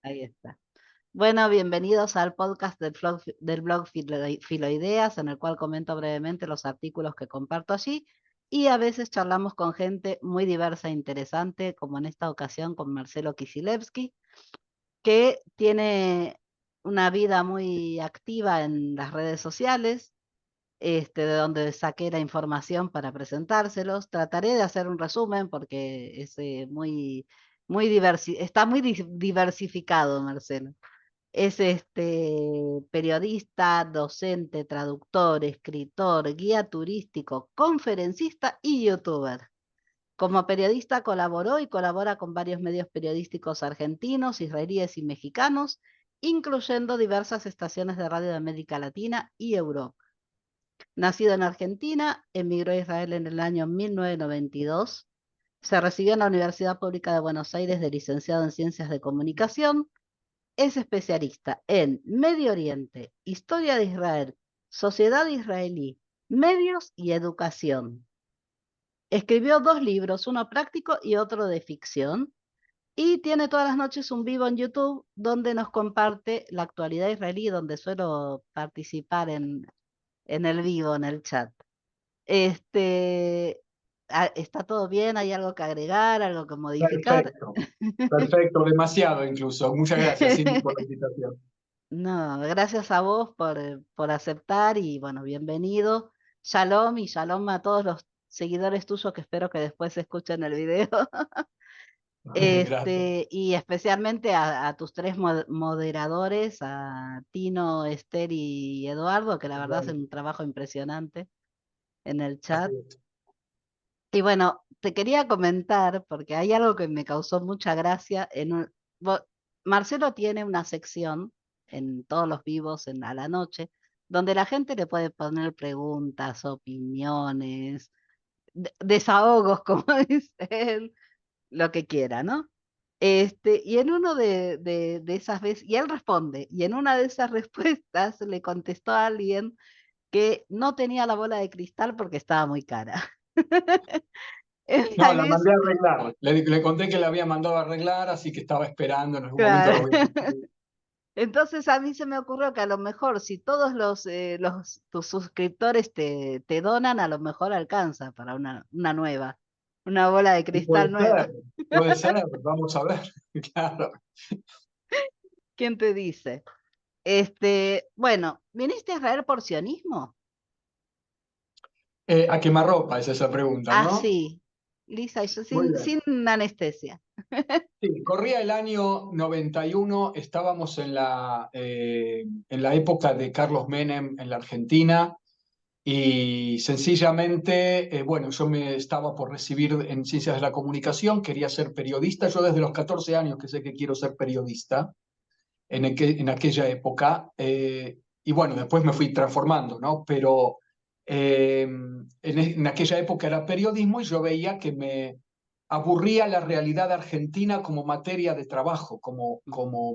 Ahí está. Bueno, bienvenidos al podcast del blog Filoideas, en el cual comento brevemente los artículos que comparto allí y a veces charlamos con gente muy diversa e interesante, como en esta ocasión con Marcelo Kisilevsky, que tiene una vida muy activa en las redes sociales, de donde saqué la información para presentárselos. Trataré de hacer un resumen porque es está muy diversificado, Marcelo. Es periodista, docente, traductor, escritor, guía turístico, conferencista y youtuber. Como periodista colaboró y colabora con varios medios periodísticos argentinos, israelíes y mexicanos, incluyendo diversas estaciones de radio de América Latina y Europa. Nacido en Argentina, emigró a Israel en el año 1992. Se recibió en la Universidad Pública de Buenos Aires de licenciado en Ciencias de Comunicación. Es especialista en Medio Oriente, historia de Israel, sociedad israelí, medios y educación. Escribió 2 libros, uno práctico y otro de ficción, y tiene todas las noches un vivo en YouTube donde nos comparte la actualidad israelí, donde suelo participar en el vivo, en el chat. Este, ¿Está todo bien? ¿Hay algo que agregar, algo que modificar? Perfecto, perfecto, demasiado incluso. Muchas gracias, Cindy, por la invitación. No, gracias a vos por aceptar y bueno, bienvenido. Shalom y shalom a todos los seguidores tuyos que espero que después escuchen el video. Gracias. Y especialmente a tus 3 moderadores, a Tino, Esther y Eduardo, que la verdad Bueno, hacen un trabajo impresionante en el así chat. es. Y bueno, te quería comentar, porque hay algo que me causó mucha gracia. Marcelo tiene una sección en todos los vivos a la noche, donde la gente le puede poner preguntas, opiniones, desahogos, como dice él, lo que quiera, ¿no? Y en uno de esas veces, y él responde, y en una de esas respuestas le contestó a alguien que no tenía la bola de cristal porque estaba muy cara. No, la mandé a arreglar. Le conté que la había mandado a arreglar, así que estaba esperando. En algún momento Claro. lo voy a recibir. Entonces a mí se me ocurrió que a lo mejor si todos tus suscriptores te donan, a lo mejor alcanza para una nueva, una bola de Y cristal nueva. puede ser, vamos a ver. Claro. ¿Quién te dice? Bueno, ¿viniste a Israel por sionismo? A quemarropa es esa pregunta, Ah, ¿no? sí. Lisa, y yo Muy sin bien. anestesia. Sí, corría el año 91, estábamos en la época de Carlos Menem en la Argentina y sencillamente, bueno, yo me estaba por recibir en Ciencias de la Comunicación, quería ser periodista, yo desde los 14 años que sé que quiero ser periodista en aquella época, y bueno, después me fui transformando, ¿no? Pero en aquella época era periodismo y yo veía que me aburría la realidad argentina como materia de trabajo,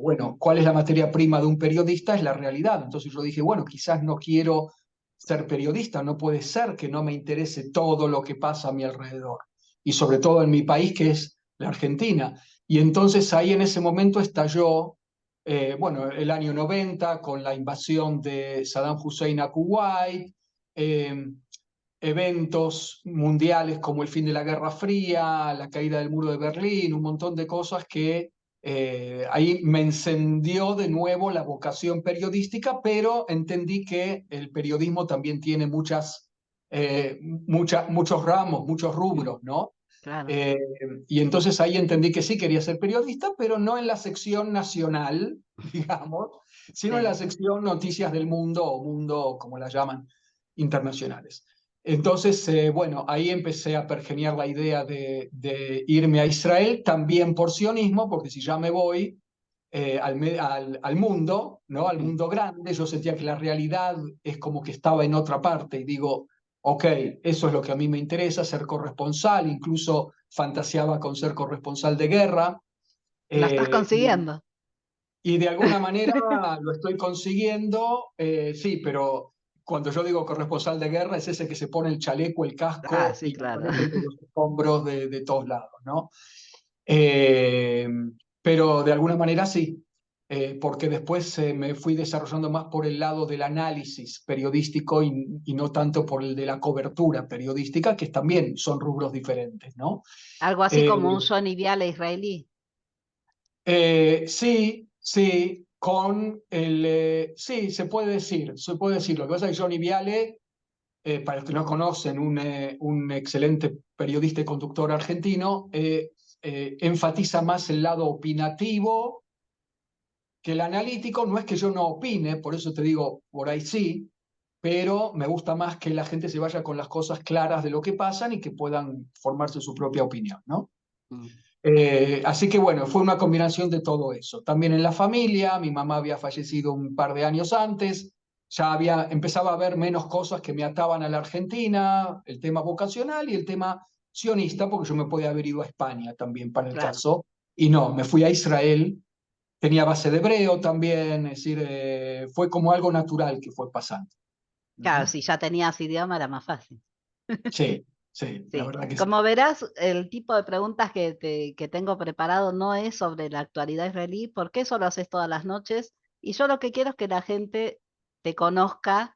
bueno, ¿cuál es la materia prima de un periodista? Es la realidad. Entonces yo dije, bueno, quizás no quiero ser periodista, no puede ser que no me interese todo lo que pasa a mi alrededor, y sobre todo en mi país, que es la Argentina. Y entonces ahí en ese momento estalló, bueno, el año 90 con la invasión de Saddam Hussein a Kuwait, eh, eventos mundiales como el fin de la Guerra Fría, la caída del muro de Berlín, un montón de cosas que ahí me encendió de nuevo la vocación periodística, pero entendí que el periodismo también tiene muchos ramos, muchos rubros, ¿no? Claro. Eh, y entonces ahí entendí que sí quería ser periodista, pero no en la sección nacional, digamos, sino en la Sí. sección noticias del mundo o mundo, como la llaman, internacionales. Entonces, bueno, ahí empecé a pergeniar la idea de irme a Israel, también por sionismo, porque si ya me voy al mundo, ¿no? Al Ujú. mundo grande, yo sentía que la realidad es como que estaba en otra parte y digo, ok, eso es lo que a mí me interesa, ser corresponsal, incluso fantaseaba con ser corresponsal de guerra. ¿La estás eh, y, consiguiendo? y de alguna manera lo estoy consiguiendo, sí, pero cuando yo digo corresponsal de guerra es ese que se pone el chaleco, el Ah, casco sí, y claro. aparece con los escombros de todos lados, ¿no? Eh, pero de alguna manera sí. porque después me fui desarrollando más por el lado del análisis periodístico y no tanto por el de la cobertura periodística, que también son rubros diferentes, ¿no? Algo así Eh, como un Johnny Viale israelí. sí, sí, sí, se puede decir. Lo que pasa es que Johnny Viale, para los que no conocen, un excelente periodista y conductor argentino, enfatiza más el lado opinativo que el analítico. No es que yo no opine, por eso te digo, por ahí sí, pero me gusta más que la gente se vaya con las cosas claras de lo que pasan y que puedan formarse su propia opinión, ¿no? Mm. Así que bueno, fue una combinación de todo eso. También en la familia, mi mamá había fallecido un par de años antes, empezaba a haber menos cosas que me ataban a la Argentina, el tema vocacional y el tema sionista, porque yo me podía haber ido a España también para el Claro. caso, y no, me fui a Israel, tenía base de hebreo también, es decir, fue como algo natural que fue pasando. Claro, Ujú. si ya tenías idioma era más fácil. Sí, sí, la Sí, verdad que sí. como verás, el tipo de preguntas que tengo preparado no es sobre la actualidad israelí, porque eso lo haces todas las noches, y yo lo que quiero es que la gente te conozca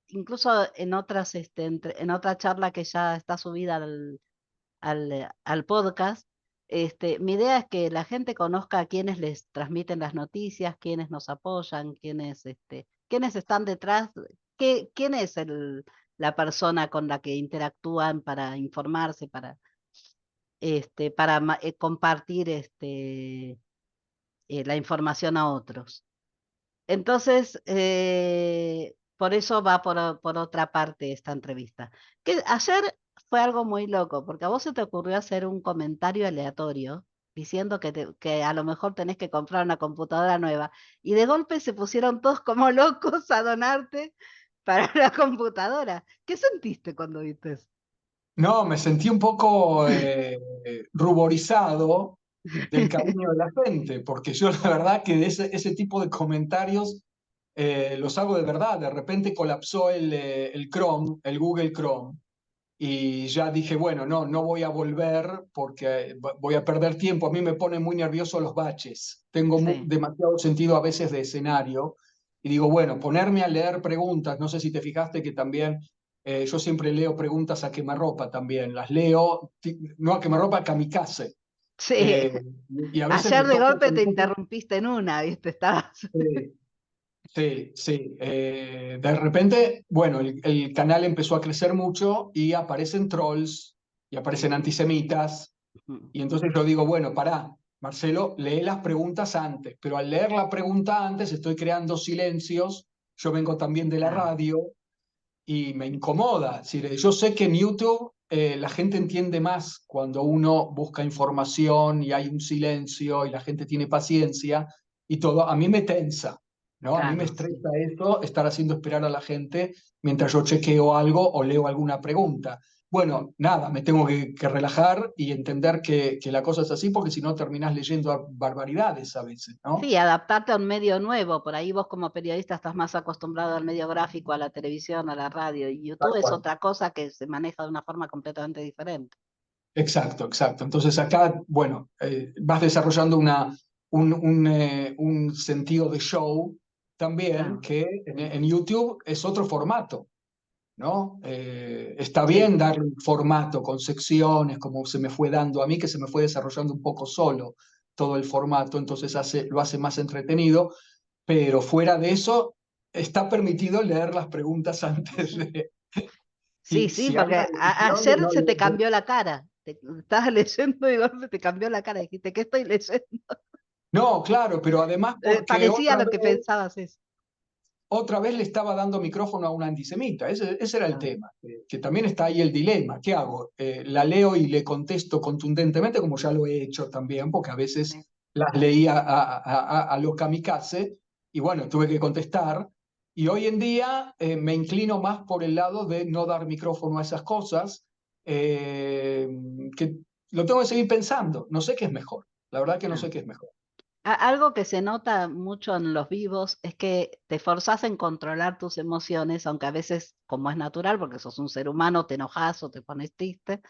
incluso en otras, en otra charla que ya está subida al podcast. Mi idea es que la gente conozca a quienes les transmiten las noticias, quienes nos apoyan, quienes están detrás, quién es la persona con la que interactúan para informarse, para compartir la información a otros. Entonces, por eso va por otra parte esta entrevista. Que ayer fue algo muy loco, porque a vos se te ocurrió hacer un comentario aleatorio diciendo que a lo mejor tenés que comprar una computadora nueva, y de golpe se pusieron todos como locos a donarte para la computadora. ¿Qué sentiste cuando viste eso? No, me sentí un poco ruborizado del cariño de la gente, porque yo la verdad que ese tipo de comentarios los hago de verdad. De repente colapsó el Chrome, el Google Chrome, y ya dije, bueno, no voy a volver porque voy a perder tiempo. A mí me ponen muy nervioso los baches. Tengo Sí, demasiado sentido a veces de escenario. Y digo, bueno, ponerme a leer preguntas. No sé si te fijaste que también yo siempre leo preguntas a quemarropa también. Las leo, no a quemarropa, a kamikaze. sí. Eh, y a veces me Ayer de toca golpe con te cosas. interrumpiste en una, ¿viste? Estabas. eh, Sí, sí. De repente, bueno, el canal empezó a crecer mucho y aparecen trolls y aparecen antisemitas. Y entonces yo digo, bueno, pará, Marcelo, lee las preguntas antes, pero al leer la pregunta antes estoy creando silencios. Yo vengo también de la Ah, radio y me incomoda. Es decir, yo sé que en YouTube la gente entiende más cuando uno busca información y hay un silencio y la gente tiene paciencia y todo. A mí me tensa, ¿no? A mí me claro, sí. estresa eso, estar haciendo esperar a la gente mientras yo chequeo algo o leo alguna pregunta. Bueno, nada, me tengo que relajar y entender que la cosa es así, porque si no terminás leyendo barbaridades a veces, ¿no? Sí, adaptarte a un medio nuevo. Por ahí vos como periodista estás más acostumbrado al medio gráfico, a la televisión, a la radio. Y Tal YouTube es cual. otra cosa que se maneja de una forma completamente diferente. Exacto, exacto. Entonces acá, bueno, vas desarrollando un sentido de show también Claro, que en YouTube es otro formato, ¿no? Está sí. bien darle un formato con secciones, como se me fue dando a mí, que se me fue desarrollando un poco solo todo el formato, entonces lo hace más entretenido, pero fuera de eso, está permitido leer las preguntas antes de... Sí, Y sí, si hay porque una decisión de ayer no se te leer... cambió la cara. Estabas leyendo y de golpe te cambió la cara. Dijiste, ¿qué estoy leyendo? No, claro, pero además porque Parecía lo que pensabas eso. otra vez le estaba dando micrófono a un antisemita. Ese era el Ah, tema, que también está ahí el dilema. ¿Qué hago? ¿La leo y le contesto contundentemente, como ya lo he hecho también, porque a veces sí. las leía a lo kamikaze, y bueno, tuve que contestar. Y hoy en día me inclino más por el lado de no dar micrófono a esas cosas, eh, que lo tengo que seguir pensando. No sé qué es mejor. La verdad que no Ah. sé qué es mejor. Algo que se nota mucho en los vivos es que te forzás en controlar tus emociones, aunque a veces, como es natural, porque sos un ser humano, te enojas o te pones triste,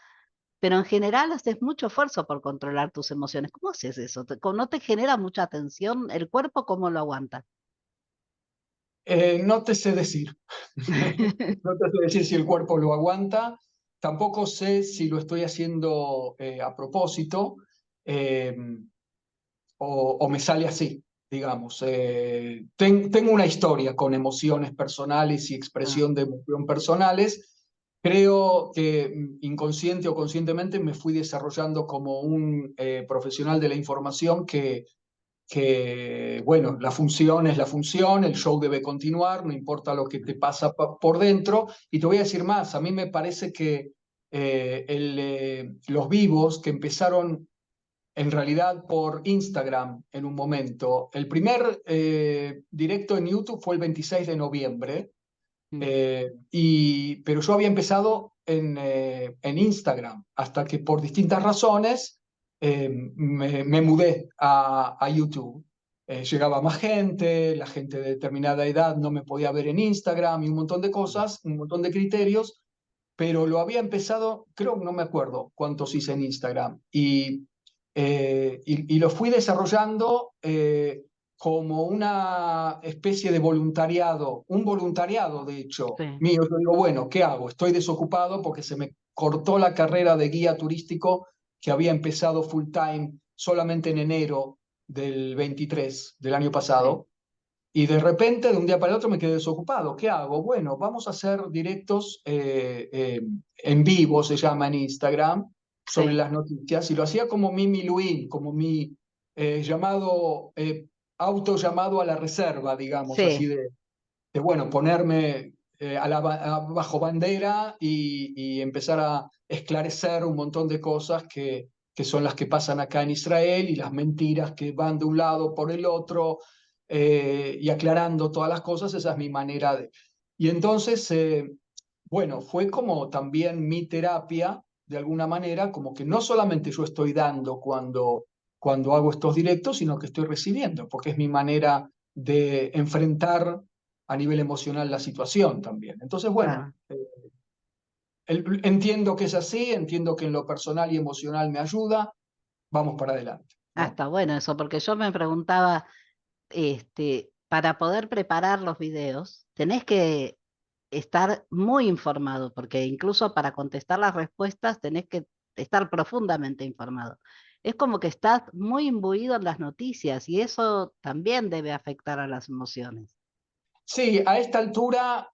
pero en general haces mucho esfuerzo por controlar tus emociones. ¿Cómo haces eso? ¿No te genera mucha tensión? ¿El cuerpo cómo lo aguanta? No te sé decir. No te sé decir si el cuerpo lo aguanta. Tampoco sé si lo estoy haciendo a propósito. eh, o me sale así, digamos. Tengo una historia con emociones personales y Ah, expresión de emoción personales. Creo que inconsciente o conscientemente me fui desarrollando como un profesional de la información que, bueno, la función es la función, el show debe continuar, no importa lo que te pasa por dentro. Y te voy a decir más, a mí me parece que los vivos que empezaron en realidad por Instagram en un momento. El primer directo en YouTube fue el 26 de noviembre, mm, pero yo había empezado en Instagram hasta que por distintas razones me mudé a YouTube. Llegaba más gente, la gente de determinada edad no me podía ver en Instagram y un montón de mm, cosas, un montón de criterios, pero lo había empezado, creo, no me acuerdo cuántos hice en Instagram, y lo fui desarrollando como una especie de voluntariado, un voluntariado, de hecho, sí, mío. Yo digo, bueno, ¿qué hago? Estoy desocupado porque se me cortó la carrera de guía turístico que había empezado full time solamente en enero del 23 del año sí, pasado. Y de repente, de un día para el otro, me quedé desocupado. ¿Qué hago? Bueno, vamos a hacer directos en vivo, se llama en Instagram, sobre sí, las noticias. Y lo hacía como mi Miluín, como mi llamado, auto llamado a la reserva, digamos, así sí, bueno, ponerme bajo bandera y empezar a esclarecer un montón de cosas que son las que pasan acá en Israel y las mentiras que van de un lado por el otro, y aclarando todas las cosas. Esa es mi manera de... Y entonces, bueno, fue como también mi terapia, de alguna manera, como que no solamente yo estoy dando cuando hago estos directos, sino que estoy recibiendo, porque es mi manera de enfrentar a nivel emocional la situación también. Entonces, bueno, claro. entiendo que es así, entiendo que en lo personal y emocional me ayuda, vamos para adelante, Ah, ¿no? está bueno eso, porque yo me preguntaba, para poder preparar los videos, tenés que estar muy informado, porque incluso para contestar las respuestas tenés que estar profundamente informado. Es como que estás muy imbuido en las noticias y eso también debe afectar a las emociones. Sí, a esta altura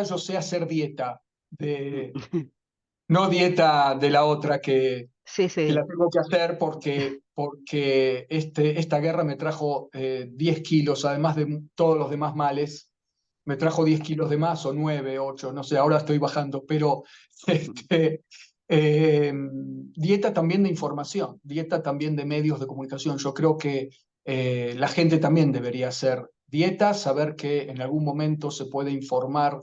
yo sé hacer dieta, de, no dieta de la otra Sí, que la sí, tengo que hacer porque esta guerra me trajo 10 kilos, además de todos los demás males. Me trajo 10 kilos de más, o 9, 8, no sé, ahora estoy bajando, pero este, dieta también de información, dieta también de medios de comunicación. Yo creo que la gente también debería hacer dieta, saber que en algún momento se puede informar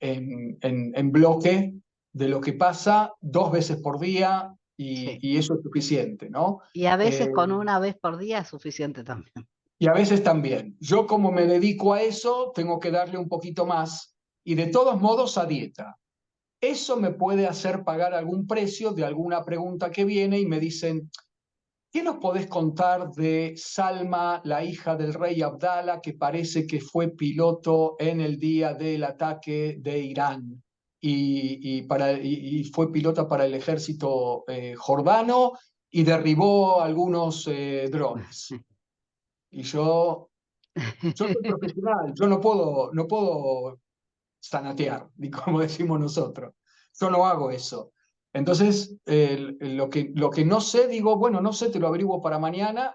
en bloque de lo que pasa 2 veces por día, sí. y eso es suficiente, ¿no? Y a Eh, veces con una vez por día es suficiente también. y a veces también. Yo, como me dedico a eso, tengo que darle un poquito más, y de todos modos a dieta. Eso me puede hacer pagar algún precio de alguna pregunta que viene y me dicen, ¿qué nos podés contar de Salma, la hija del rey Abdala, que parece que fue piloto en el día del ataque de Irán? Y fue pilota para el ejército jordano y derribó algunos drones. Y yo soy profesional, yo no puedo sanatear, ni como decimos nosotros. Yo no hago eso. Entonces, lo que no sé, digo, bueno, no sé, te lo averiguo para mañana.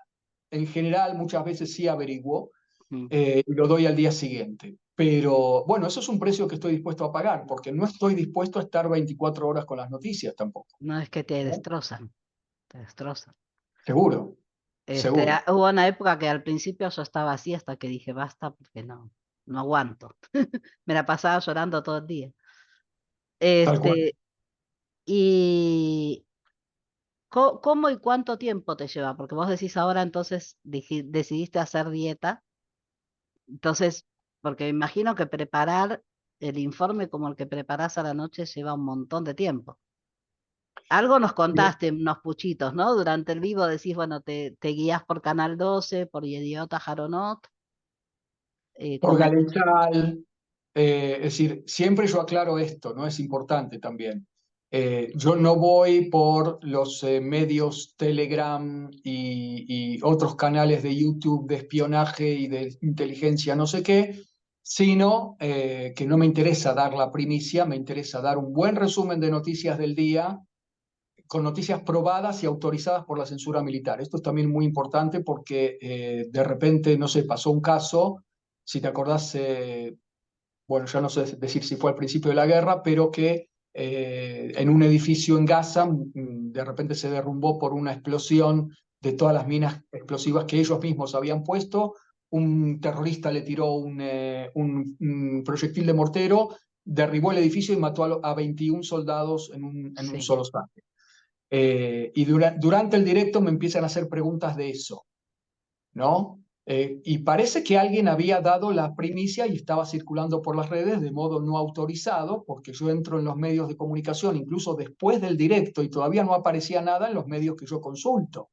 En general, muchas veces sí averiguo, y lo doy al día siguiente. Pero bueno, eso es un precio que estoy dispuesto a pagar, porque no estoy dispuesto a estar 24 horas con las noticias tampoco, No es que te ¿no? destrozan, te destrozan. Seguro, seguro. Hubo una época que al principio yo estaba así hasta que dije basta porque no, no aguanto. Me la pasaba llorando todo el día. Tal cual. Este, y ¿cómo y cuánto tiempo te lleva? Porque vos decís ahora entonces decidiste hacer dieta, entonces, porque me imagino que preparar. el informe como el que preparás a la noche lleva un montón de tiempo. Algo nos Eh, contaste, unos puchitos, ¿no? Durante el vivo decís, bueno, te guías por Canal 12, por Idiota Jaronot, por Galechal, es decir, siempre yo aclaro esto, ¿no? Es importante también. Yo no voy por los medios Telegram y otros canales de YouTube de espionaje y de inteligencia, no sé qué, sino que no me interesa dar la primicia, me interesa dar un buen resumen de noticias del día con noticias probadas y autorizadas por la censura militar. Esto es también muy importante porque de repente, no sé, pasó un caso, si te acordás, bueno, ya no sé decir si fue al principio de la guerra, pero que en un edificio en Gaza de repente se derrumbó por una explosión de todas las minas explosivas que ellos mismos habían puesto. Un terrorista le tiró un proyectil de mortero, derribó el edificio y mató a 21 soldados en un sí, solo saque. Y durante el directo me empiezan a hacer preguntas de eso, ¿no? Y parece que alguien había dado la primicia y estaba circulando por las redes de modo no autorizado, porque yo entro en los medios de comunicación incluso después del directo y todavía no aparecía nada en los medios que yo consulto.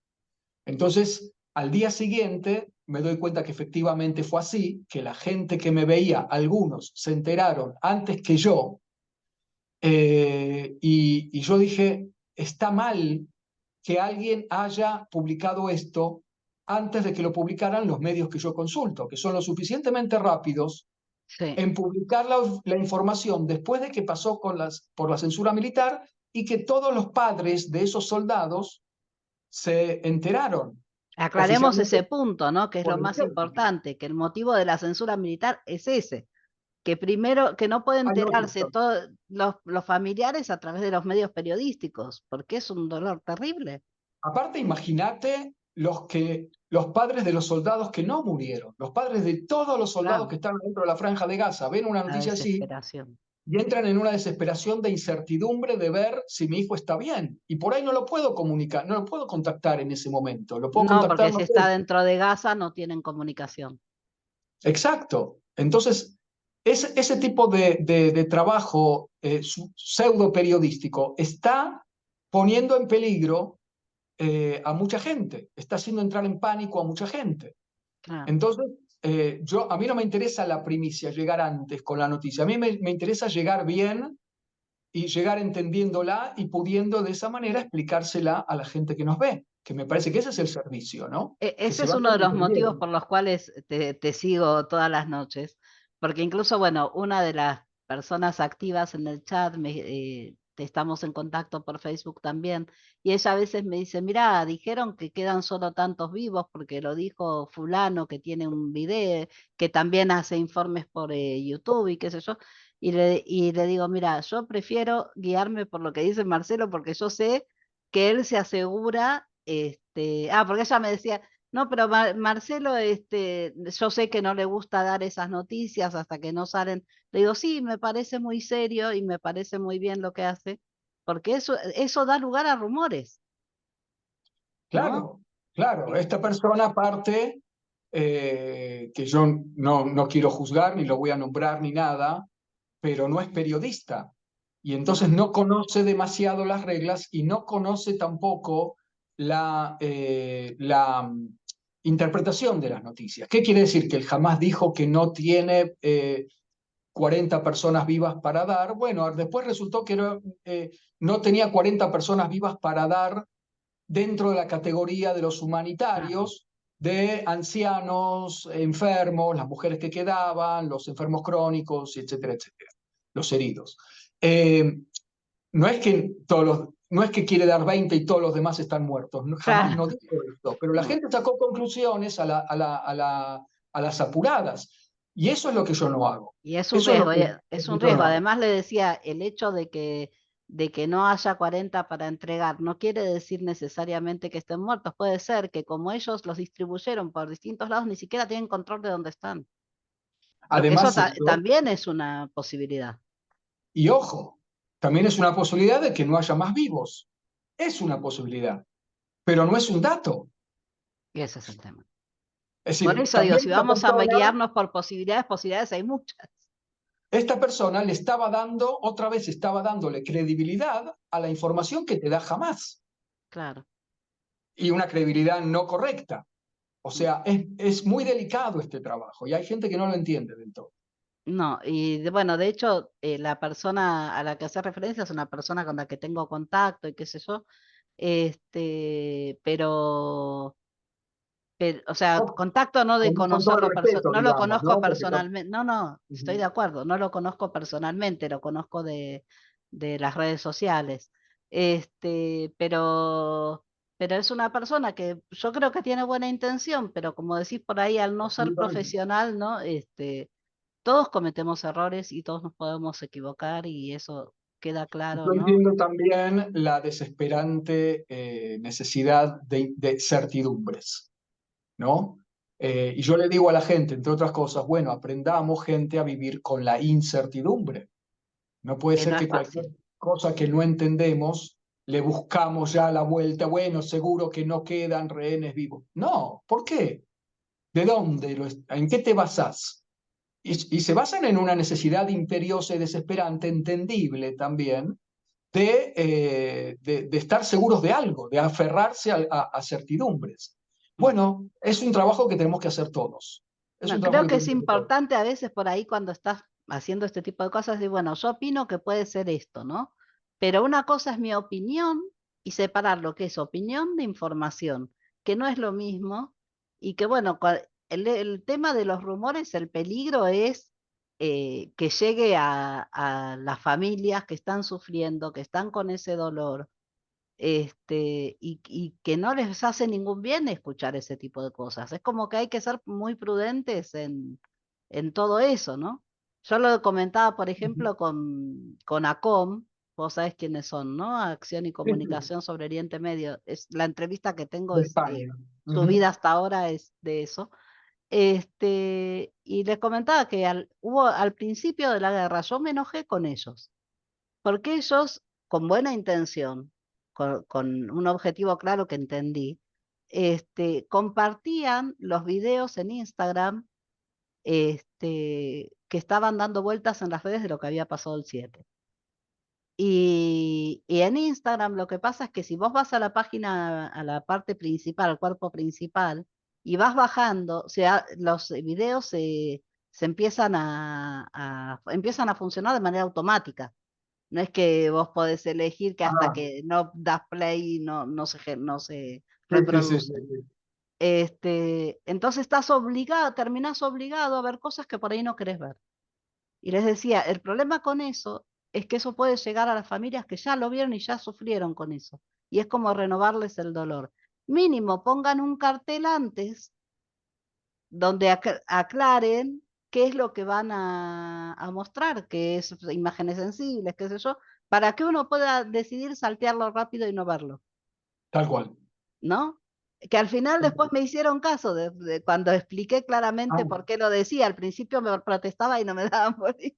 Entonces, al día siguiente me doy cuenta que efectivamente fue así, que la gente que me veía, algunos se enteraron antes que yo, y yo dije, está mal que alguien haya publicado esto antes de que lo publicaran los medios que yo consulto, que son lo suficientemente rápidos sí. en publicar la información después de que pasó por la censura militar y que todos los padres de esos soldados se enteraron Aclaremos oficialmente ese punto, ¿no? Que es por lo el más ejército. importante, que el motivo de la censura militar es ese, que primero, que no puede Hay otros. enterarse todos los familiares a través de los medios periodísticos, porque es un dolor terrible. Aparte, imagínate los padres de los soldados que no murieron, los padres de todos los soldados Claro, que están dentro de la franja de Gaza, ven una la noticia así desesperación. y entran en una desesperación de incertidumbre de ver si mi hijo está bien. Y por ahí no lo puedo comunicar, no lo puedo contactar en ese momento, lo puedo No, contactar, porque no si sé. está dentro de Gaza no tienen comunicación. Exacto. Entonces, ese tipo de trabajo pseudo periodístico está poniendo en peligro a mucha gente, está haciendo entrar en pánico a mucha gente. Claro. Entonces, a mí no me interesa la primicia, llegar antes con la noticia. A mí me interesa llegar bien y llegar entendiéndola y pudiendo de esa manera explicársela a la gente que nos ve, que me parece que ese es el servicio, ¿no? Que Ese se es vayan uno de los motivos entendiendo. por los cuales te sigo todas las noches, porque incluso, bueno, una de las personas activas en el chat, estamos en contacto por Facebook también, y ella a veces me dice, mira, dijeron que quedan solo tantos vivos porque lo dijo fulano que tiene un video, que también hace informes por YouTube y qué sé yo, y le digo, mira, yo prefiero guiarme por lo que dice Marcelo porque yo sé que él se asegura, porque ella me decía, no, pero Marcelo, yo sé que no le gusta dar esas noticias hasta que no salen. Le digo, sí, me parece muy serio y me parece muy bien lo que hace, porque eso da lugar a rumores, ¿no? Claro, claro. Esta persona aparte, que yo no quiero juzgar, ni lo voy a nombrar, ni nada, pero no es periodista. Y entonces No, no conoce demasiado las reglas y no conoce tampoco la interpretación de las noticias. ¿Qué quiere decir? Que él jamás dijo que no tiene 40 personas vivas para dar. Bueno, después resultó que no tenía 40 personas vivas para dar dentro de la categoría de los claro. humanitarios, de ancianos, enfermos, las mujeres que quedaban, los enfermos crónicos, etcétera, etcétera, los heridos. Eh, no es que quiere dar 20 y todos los demás están muertos, jamás no Claro. dijo esto, pero la No. gente sacó conclusiones a las apuradas. Y eso es lo que yo no hago. Y es un Eso es riesgo, lo es que un yo no riesgo. hago. Además le decía, el hecho de que no haya 40 para entregar no quiere decir necesariamente que estén muertos. Puede ser que como ellos los distribuyeron por distintos lados, ni siquiera tienen control de dónde están. Porque eso Además, esto, también es una posibilidad. y ojo, también es una posibilidad de que no haya más vivos. Es una posibilidad, pero no es un dato. Y ese es el tema. Es Por decir, eso digo, también si esta vamos a persona, guiarnos por posibilidades, posibilidades hay muchas. esta persona le estaba dando, otra vez estaba dándole credibilidad a la información que te da Hamas, claro. y una credibilidad no correcta. O sea, es muy delicado este trabajo y hay gente que no lo entiende del todo. No, y bueno, de hecho, la persona a la que hace referencia es una persona con la que tengo contacto y qué sé yo, pero o sea, No, contacto no de con todo el conocerlo, respeto, no lo digamos, conozco ¿no? Porque personalmente, no, no, estoy de Ujú. acuerdo, no lo conozco personalmente, lo conozco de las redes sociales, pero es una persona que yo creo que tiene buena intención, pero como decís por ahí, al no ser Absolutamente. profesional, ¿no? Todos cometemos errores y todos nos podemos equivocar y eso queda claro, Yo ¿no? entiendo también la desesperante necesidad de certidumbres, ¿no? Y yo le digo a la gente, entre otras cosas, bueno, aprendamos gente a vivir con la incertidumbre. No puede Que ser no es que cualquier fácil. cosa que no entendemos le buscamos ya la vuelta. Bueno, seguro que no quedan rehenes vivos. No, ¿por qué? ¿De dónde? ¿En qué te basás? Y se basan en una necesidad imperiosa y desesperante, entendible también, de estar seguros de algo, de aferrarse a certidumbres. Mm. Bueno, es un trabajo que tenemos que hacer todos. Es un No, trabajo creo que que es tenemos que hacer todos. importante a veces por ahí cuando estás haciendo este tipo de cosas, y bueno, yo opino que puede ser esto, ¿no? Pero una cosa es mi opinión y separar lo que es opinión de información, que no es lo mismo y que bueno, el tema de los rumores, el peligro es que llegue a las familias que están sufriendo, que están con ese dolor, y que no les hace ningún bien escuchar ese tipo de cosas. Es como que hay que ser muy prudentes en todo eso, ¿no? Yo lo comentaba, por ejemplo, con ACOM, vos sabés quiénes son, ¿no? Acción y Sí, sí, Comunicación sobre Oriente Medio. Es, la entrevista que tengo de es, España. subida Ujú. hasta ahora es de eso. Y les comentaba que al principio de la guerra yo me enojé con ellos porque ellos, con buena intención, con un objetivo claro que entendí, compartían los videos en Instagram, que estaban dando vueltas en las redes de lo que había pasado el 7. Y en Instagram lo que pasa es que si vos vas a la página, a la parte principal, al cuerpo principal, y vas bajando, o sea, los videos se empiezan a funcionar de manera automática. No es que vos podés elegir que hasta Ah, que no das play no se sí, sí, sí, sí, reproduce. sí. Entonces estás obligado, terminás obligado a ver cosas que por ahí no querés ver. Y les decía, el problema con eso es que eso puede llegar a las familias que ya lo vieron y ya sufrieron con eso. Y es como renovarles el dolor. Mínimo, pongan un cartel antes donde aclaren qué es lo que van a mostrar, que es imágenes sensibles, qué sé yo, para que uno pueda decidir saltearlo rápido y no verlo, Tal cual. ¿no? Que al final después me hicieron caso de cuando expliqué claramente Ah, por qué lo decía. Al principio me protestaba y no me daban bolilla.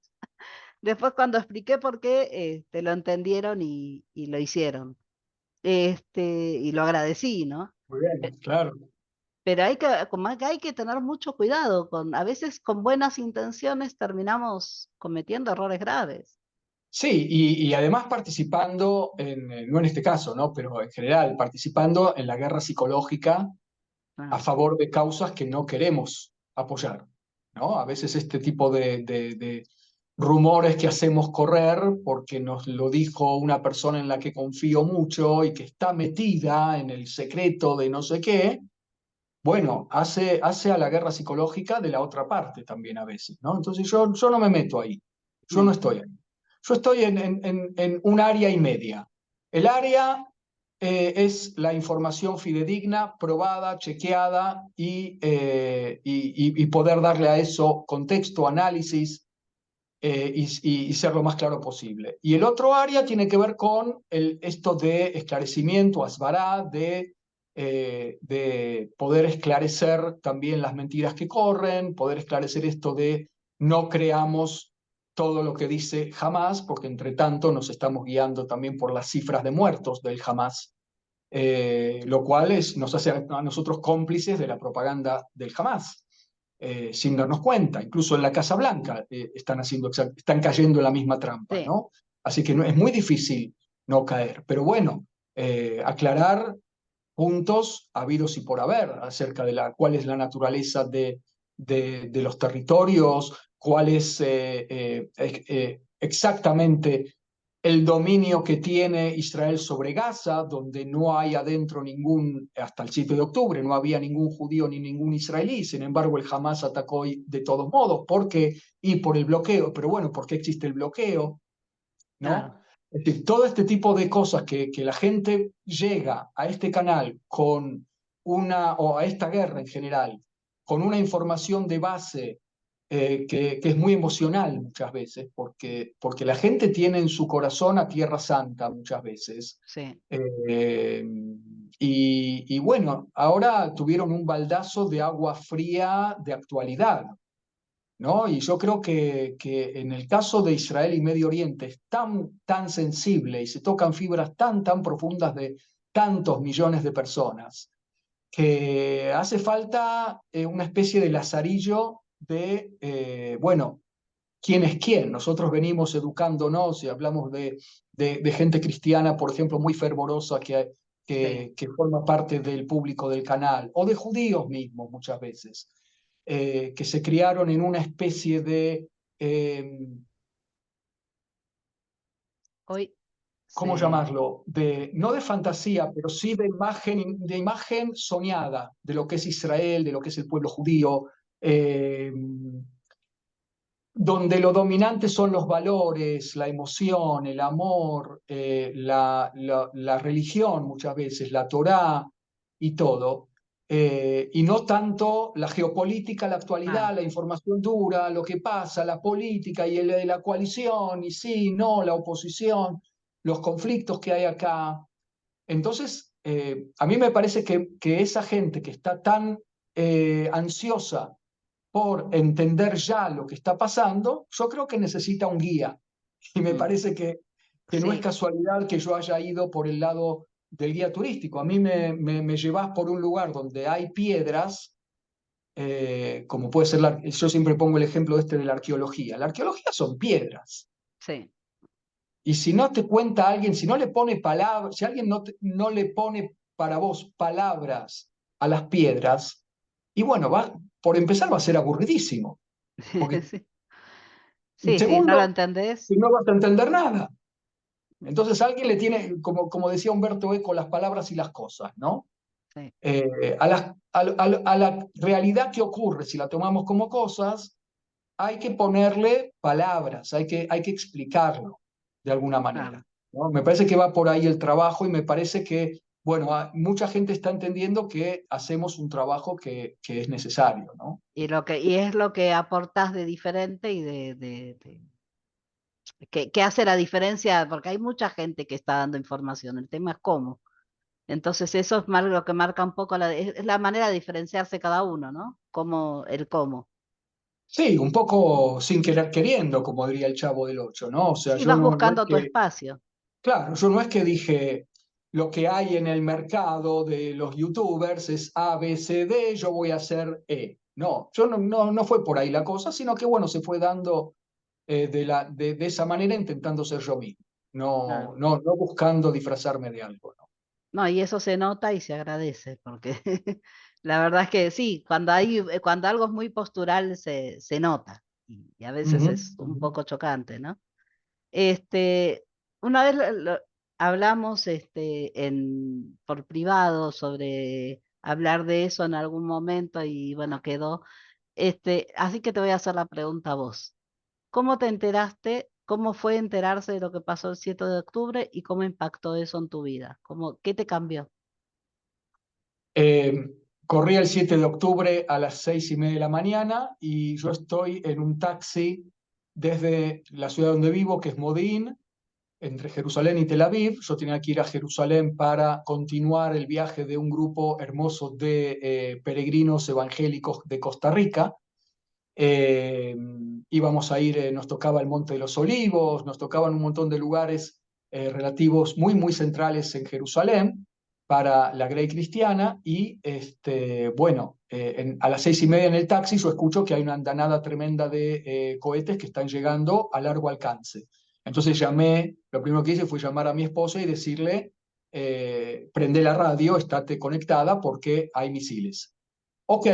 Después cuando expliqué por qué, lo entendieron y lo hicieron. Y lo agradecí, ¿no? muy bien, claro. Pero como que hay que tener mucho cuidado a veces con buenas intenciones terminamos cometiendo errores graves. Sí, y además participando, no en este caso, ¿no? Pero en general, participando en la guerra psicológica a Claro. favor de causas que no queremos apoyar, ¿no? A veces este tipo de rumores que hacemos correr porque nos lo dijo una persona en la que confío mucho y que está metida en el secreto de no sé qué, bueno, hace a la guerra psicológica de la otra parte también a veces, ¿no? Entonces yo no me meto ahí, yo no Mm. estoy ahí. Yo estoy en un área y media. El área es la información fidedigna, probada, chequeada y poder darle a eso contexto, análisis y ser lo más claro posible. Y el otro área tiene que ver con esto de esclarecimiento, asbará, de poder esclarecer también las mentiras que corren, poder esclarecer esto de no creamos todo lo que dice Hamas, porque entre tanto nos estamos guiando también por las cifras de muertos del Hamas, lo cual nos hace a nosotros cómplices de la propaganda del Hamas. sin darnos cuenta. Incluso en la Casa Blanca están cayendo en la misma trampa, Sí, ¿no? Así que no, es muy difícil no caer. Pero bueno, aclarar puntos habidos y por haber acerca de cuál es la naturaleza de los territorios, cuál es exactamente el dominio que tiene Israel sobre Gaza, donde no hay adentro hasta el 7 de octubre, no había ningún judío ni ningún israelí. Sin embargo, el Hamas atacó de todos modos. ¿Por qué? Y por el bloqueo. Pero bueno, ¿por qué existe el bloqueo? claro. ¿No? Es decir, todo este tipo de cosas que la gente llega a este canal o a esta guerra en general, con una información de base que es muy emocional muchas veces, porque la gente tiene en su corazón a Tierra Santa muchas veces. Sí. Eh, y bueno, ahora tuvieron un baldazo de agua fría de actualidad, ¿no? Y yo creo que en el caso de Israel y Medio Oriente es tan sensible y se tocan fibras tan profundas de tantos millones de personas que hace falta una especie de lazarillo bueno, quién es quién. Nosotros venimos educándonos y hablamos de gente cristiana, por ejemplo, muy fervorosa Sí. que forma parte del público del canal, o de judíos mismos muchas veces, que se criaron en una especie eh, Hoy ¿cómo se... llamarlo? No de fantasía, pero sí de imagen soñada de lo que es Israel, de lo que es el pueblo judío, donde lo dominante son los valores, la emoción, el amor, la religión muchas veces, la Torá y todo, y no tanto la geopolítica, la Claro. actualidad, la información dura, lo que pasa, la política y la coalición, y sí, no, la oposición, los conflictos que hay acá. Entonces, a mí me parece que esa gente que está tan ansiosa por entender ya lo que está pasando, yo creo que necesita un guía. Y me Mm. parece que no es Sí, casualidad que yo haya ido por el lado del guía turístico. A mí me llevas por un lugar donde hay piedras, como puede ser, yo siempre pongo el ejemplo este de la arqueología. La arqueología son piedras. sí. Y si no te cuenta alguien, si no le pone palabras, si alguien no le pone para vos palabras a las piedras, y bueno, por empezar va a ser aburridísimo. Porque Sí, y sí, sí, no lo segundo, entendés. si no vas a entender nada. Entonces alguien le tiene, como decía Humberto Eco, las palabras y las cosas, ¿no? Sí, A la realidad que ocurre, si la tomamos como cosas, hay que ponerle palabras, hay que explicarlo de alguna manera, claro. ¿no? Me parece que va por ahí el trabajo y me parece que, bueno, mucha gente está entendiendo que hacemos un trabajo que es necesario, ¿no? Y es lo que aportás de diferente y que hace la diferencia, porque hay mucha gente que está dando información. El tema es cómo. Entonces eso es lo que marca un poco es la manera de diferenciarse cada uno, ¿no? El cómo. Sí, un poco sin querer queriendo, como diría el Chavo del Ocho, ¿no? O sea, Sí, yo vas no es buscando tu que, espacio. claro, yo no es que dije lo que hay en el mercado de los youtubers es A, B, C, D, yo voy a hacer E. No, yo no fue por ahí la cosa, sino que bueno, se fue dando de esa manera intentando ser yo mismo, Claro. no buscando disfrazarme de algo, ¿no? No, y eso se nota y se agradece, porque la verdad es que sí, cuando algo es muy postural se nota, y a veces Ujú, es un ujú. poco chocante, ¿no? Este, una vez hablamos por privado sobre hablar de eso en algún momento y bueno, quedó. Así que te voy a hacer la pregunta a vos. ¿Cómo te enteraste? ¿Cómo fue enterarse de lo que pasó el 7 de octubre y cómo impactó eso en tu vida? ¿Qué te cambió? Eh, Corría el 7 de octubre a las 6:30 de la mañana y yo estoy en un taxi desde la ciudad donde vivo, que es Modín, entre Jerusalén y Tel Aviv. Yo tenía que ir a Jerusalén para continuar el viaje de un grupo hermoso de peregrinos evangélicos de Costa Rica. Eh, Íbamos a ir, nos tocaba el Monte de los Olivos, nos tocaban un montón de lugares relativos muy centrales en Jerusalén. para la Grey Cristiana y bueno, a las 6:30 en el taxi yo escucho que hay una andanada tremenda de cohetes que están llegando a largo alcance. Entonces llamé, lo primero que hice fue llamar a mi esposa y decirle, prende la radio, estate conectada porque hay misiles. Ok,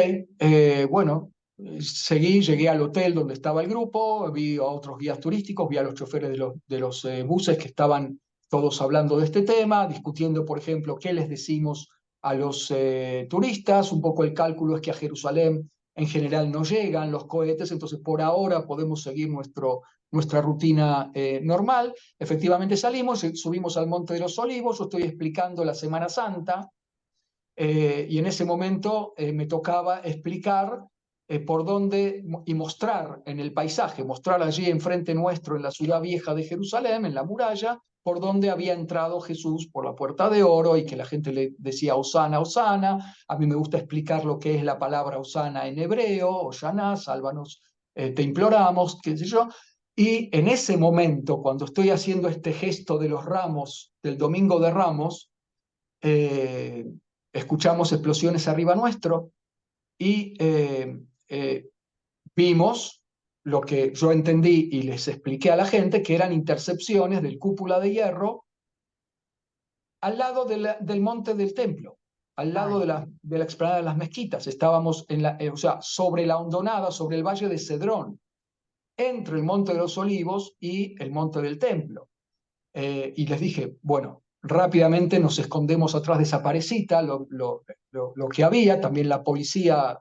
bueno, seguí, llegué al hotel donde estaba el grupo, vi a otros guías turísticos, vi a los choferes de los buses que estaban todos hablando de este tema, discutiendo, por ejemplo, qué les decimos a los turistas. Un poco el cálculo es que a Jerusalén en general no llegan los cohetes, entonces por ahora podemos seguir nuestra rutina normal. Efectivamente salimos, subimos al Monte de los Olivos, yo estoy explicando la Semana Santa, y en ese momento me tocaba explicar por dónde y mostrar en el paisaje, mostrar allí enfrente nuestro en la ciudad vieja de Jerusalén, en la muralla, por dónde había entrado Jesús por la puerta de oro y que la gente le decía Osana, Osana. A mí me gusta explicar lo que es la palabra Osana en hebreo, Osana, sálvanos, te imploramos, qué sé yo. Y en ese momento, cuando estoy haciendo este gesto de los ramos, del Domingo de Ramos, eh, escuchamos explosiones arriba nuestro y vimos lo que yo entendí y les expliqué a la gente, que eran intercepciones del cúpula de hierro al lado del monte del templo, al lado Ay, de la explanada de las mezquitas. Estábamos o sea, sobre la hondonada, sobre el valle de Cedrón, entre el monte de los Olivos y el monte del templo. Y les dije, bueno, rápidamente nos escondemos atrás de esa parecita, lo que había, también la policía,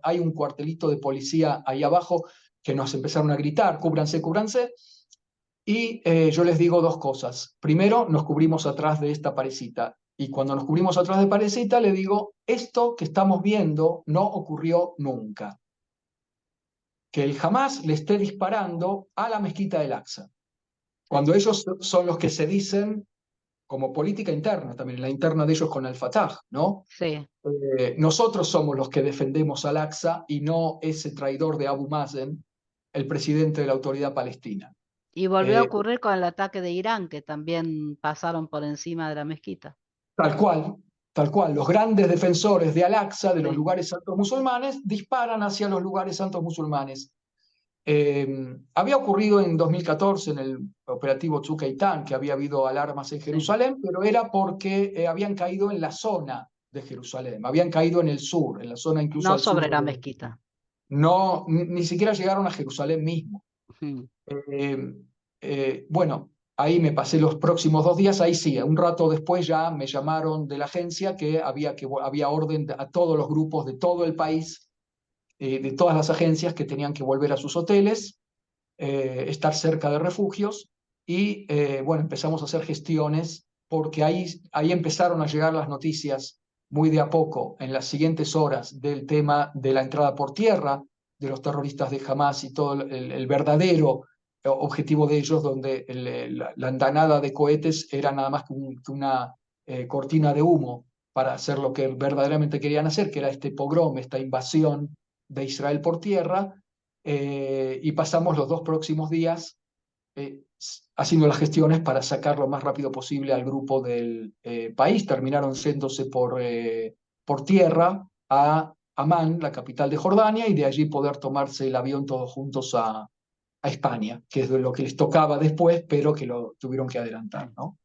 hay un cuartelito de policía ahí abajo que nos empezaron a gritar, cúbranse, cúbranse, y yo les digo dos cosas. Primero, nos cubrimos atrás de esta parecita, y cuando nos cubrimos atrás de parecita, le digo, esto que estamos viendo no ocurrió nunca, que el Hamas le esté disparando a la mezquita del Aqsa, sí, cuando ellos son los que se dicen como política interna, también la interna de ellos con el Fatah, ¿no? sí. Nosotros somos los que defendemos al Aqsa y no ese traidor de Abu Mazen, el presidente de la autoridad palestina. Y volvió a Eh, ocurrir con el ataque de Irán, que también pasaron por encima de la mezquita. tal cual, tal cual. Los grandes defensores de Al-Aqsa, de los Sí, lugares santos musulmanes, disparan hacia los lugares santos musulmanes. Había ocurrido en 2014 en el operativo Tzukaitán, que había habido alarmas en sí. Jerusalén, pero era porque habían caído en la zona de Jerusalén, habían caído en el sur, en la zona incluso No al sur sobre la de... mezquita. No, ni siquiera llegaron a Jerusalén mismo. Ujú. Eh, bueno, ahí me pasé los próximos 2 días, ahí sí, un rato después ya me llamaron de la agencia que había orden a todos los grupos de todo el país, de todas las agencias que tenían que volver a sus hoteles, estar cerca de refugios y bueno, empezamos a hacer gestiones porque ahí empezaron a llegar las noticias muy de a poco en las siguientes horas del tema de la entrada por tierra de los terroristas de Hamas y todo el verdadero objetivo de ellos, donde la andanada de cohetes era nada más que una cortina de humo para hacer lo que verdaderamente querían hacer, que era este pogrom, esta invasión de Israel por tierra. Y pasamos los 2 próximos días haciendo las gestiones para sacar lo más rápido posible al grupo del país. Terminaron yéndose por tierra a Amán, la capital de Jordania, y de allí poder tomarse el avión todos juntos a España, que es de lo que les tocaba después, pero que lo tuvieron que adelantar, Sí. ¿no?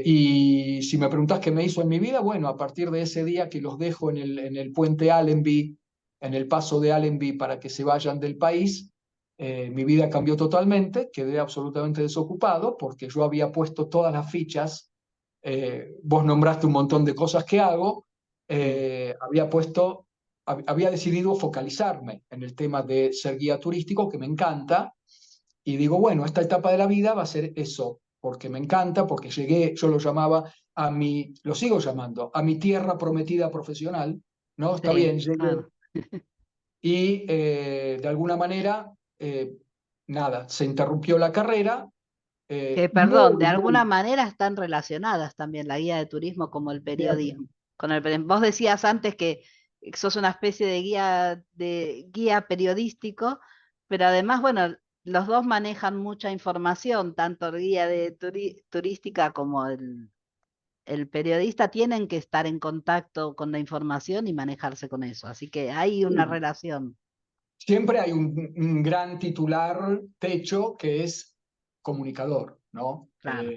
Y si me preguntas qué me hizo en mi vida, bueno, a partir de ese día que los dejo en el puente Allenby, en el paso de Allenby para que se vayan del país, mi vida cambió totalmente, quedé absolutamente desocupado porque yo había puesto todas las fichas, vos nombraste un montón de cosas que hago, Mm. había decidido focalizarme en el tema de ser guía turístico, que me encanta, y digo, bueno, esta etapa de la vida va a ser eso, porque me encanta, porque llegué, yo lo llamaba lo sigo llamando, a mi tierra prometida profesional, ¿no? Está Sí, bien, llegué claro. y de alguna manera, nada, se interrumpió la carrera, Que, perdón, de muy, alguna muy, manera están relacionadas también la guía de turismo como el de- periodismo. Vos decías antes que sos una especie de guía periodístico, pero además, bueno, los dos manejan mucha información, tanto el guía de turística como el periodista tiene que estar en contacto con la información y manejarse con eso. Así que hay una Sí. relación. Siempre hay un gran titular techo que es comunicador, ¿no? Claro,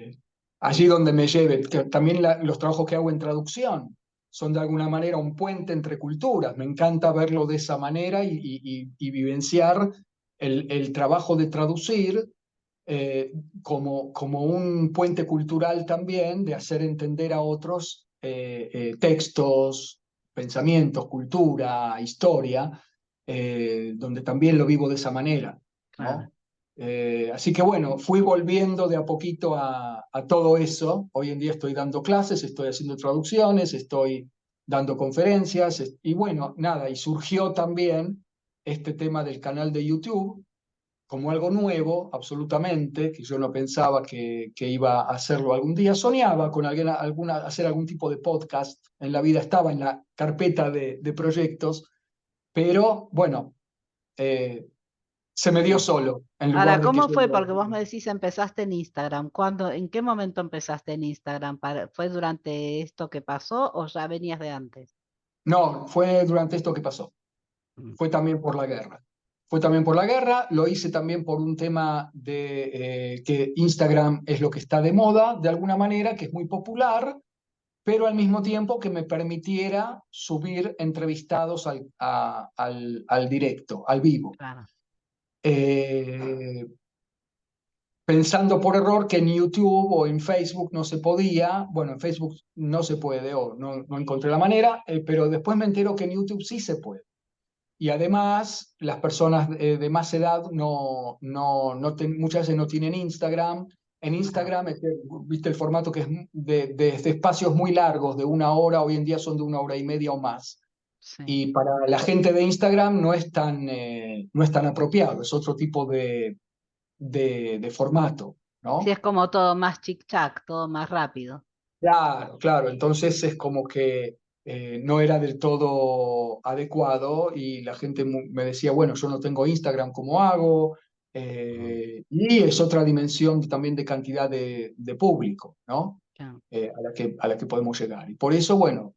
Allí donde me lleve, que también los trabajos que hago en traducción son de alguna manera un puente entre culturas. Me encanta verlo de esa manera y vivenciar el trabajo de traducir eh, como un puente cultural también, de hacer entender a otros textos, pensamientos, cultura, historia, donde también lo vivo de esa manera, claro. ¿no? Así que bueno, fui volviendo de a poquito a todo eso. Hoy en día estoy dando clases, estoy haciendo traducciones, estoy dando conferencias y bueno, nada, y surgió también este tema del canal de YouTube como algo nuevo, absolutamente, que yo no pensaba que iba a hacerlo algún día. Soñaba con hacer algún tipo de podcast en la vida, estaba en la carpeta de proyectos, pero bueno, eh, se me dio Sí. solo, en lugar Ahora, de que ¿cómo yo fue? lo... Porque vos me decís empezaste en Instagram. ¿Cuándo, en qué momento empezaste en Instagram? ¿Fue durante esto que pasó o ya venías de antes? No, fue durante esto que pasó. Mm, Fue también por la guerra. Fue también por la guerra, lo hice también por un tema de que Instagram es lo que está de moda, de alguna manera, que es muy popular, pero al mismo tiempo que me permitiera subir entrevistados al directo, al vivo. claro, Eh, Pensando por error que en YouTube o en Facebook no se podía, bueno, en Facebook no se puede o no encontré la manera, pero después me entero que en YouTube sí se puede. Y además, las personas de más edad muchas veces no tienen Instagram. En claro, Instagram, viste el formato que es de espacios muy largos, de una hora, hoy en día son de una hora y media o más. sí. Y para la gente de Instagram no es tan apropiado, es otro tipo de formato, Sí, ¿no? es como todo más chic-chac, todo más rápido. Claro, claro. Entonces es como que no era del todo adecuado y la gente me decía, bueno, yo no tengo Instagram, ¿cómo hago? Mm, Y es otra dimensión también de cantidad de público, ¿no? claro. A la que podemos llegar. Y por eso, bueno,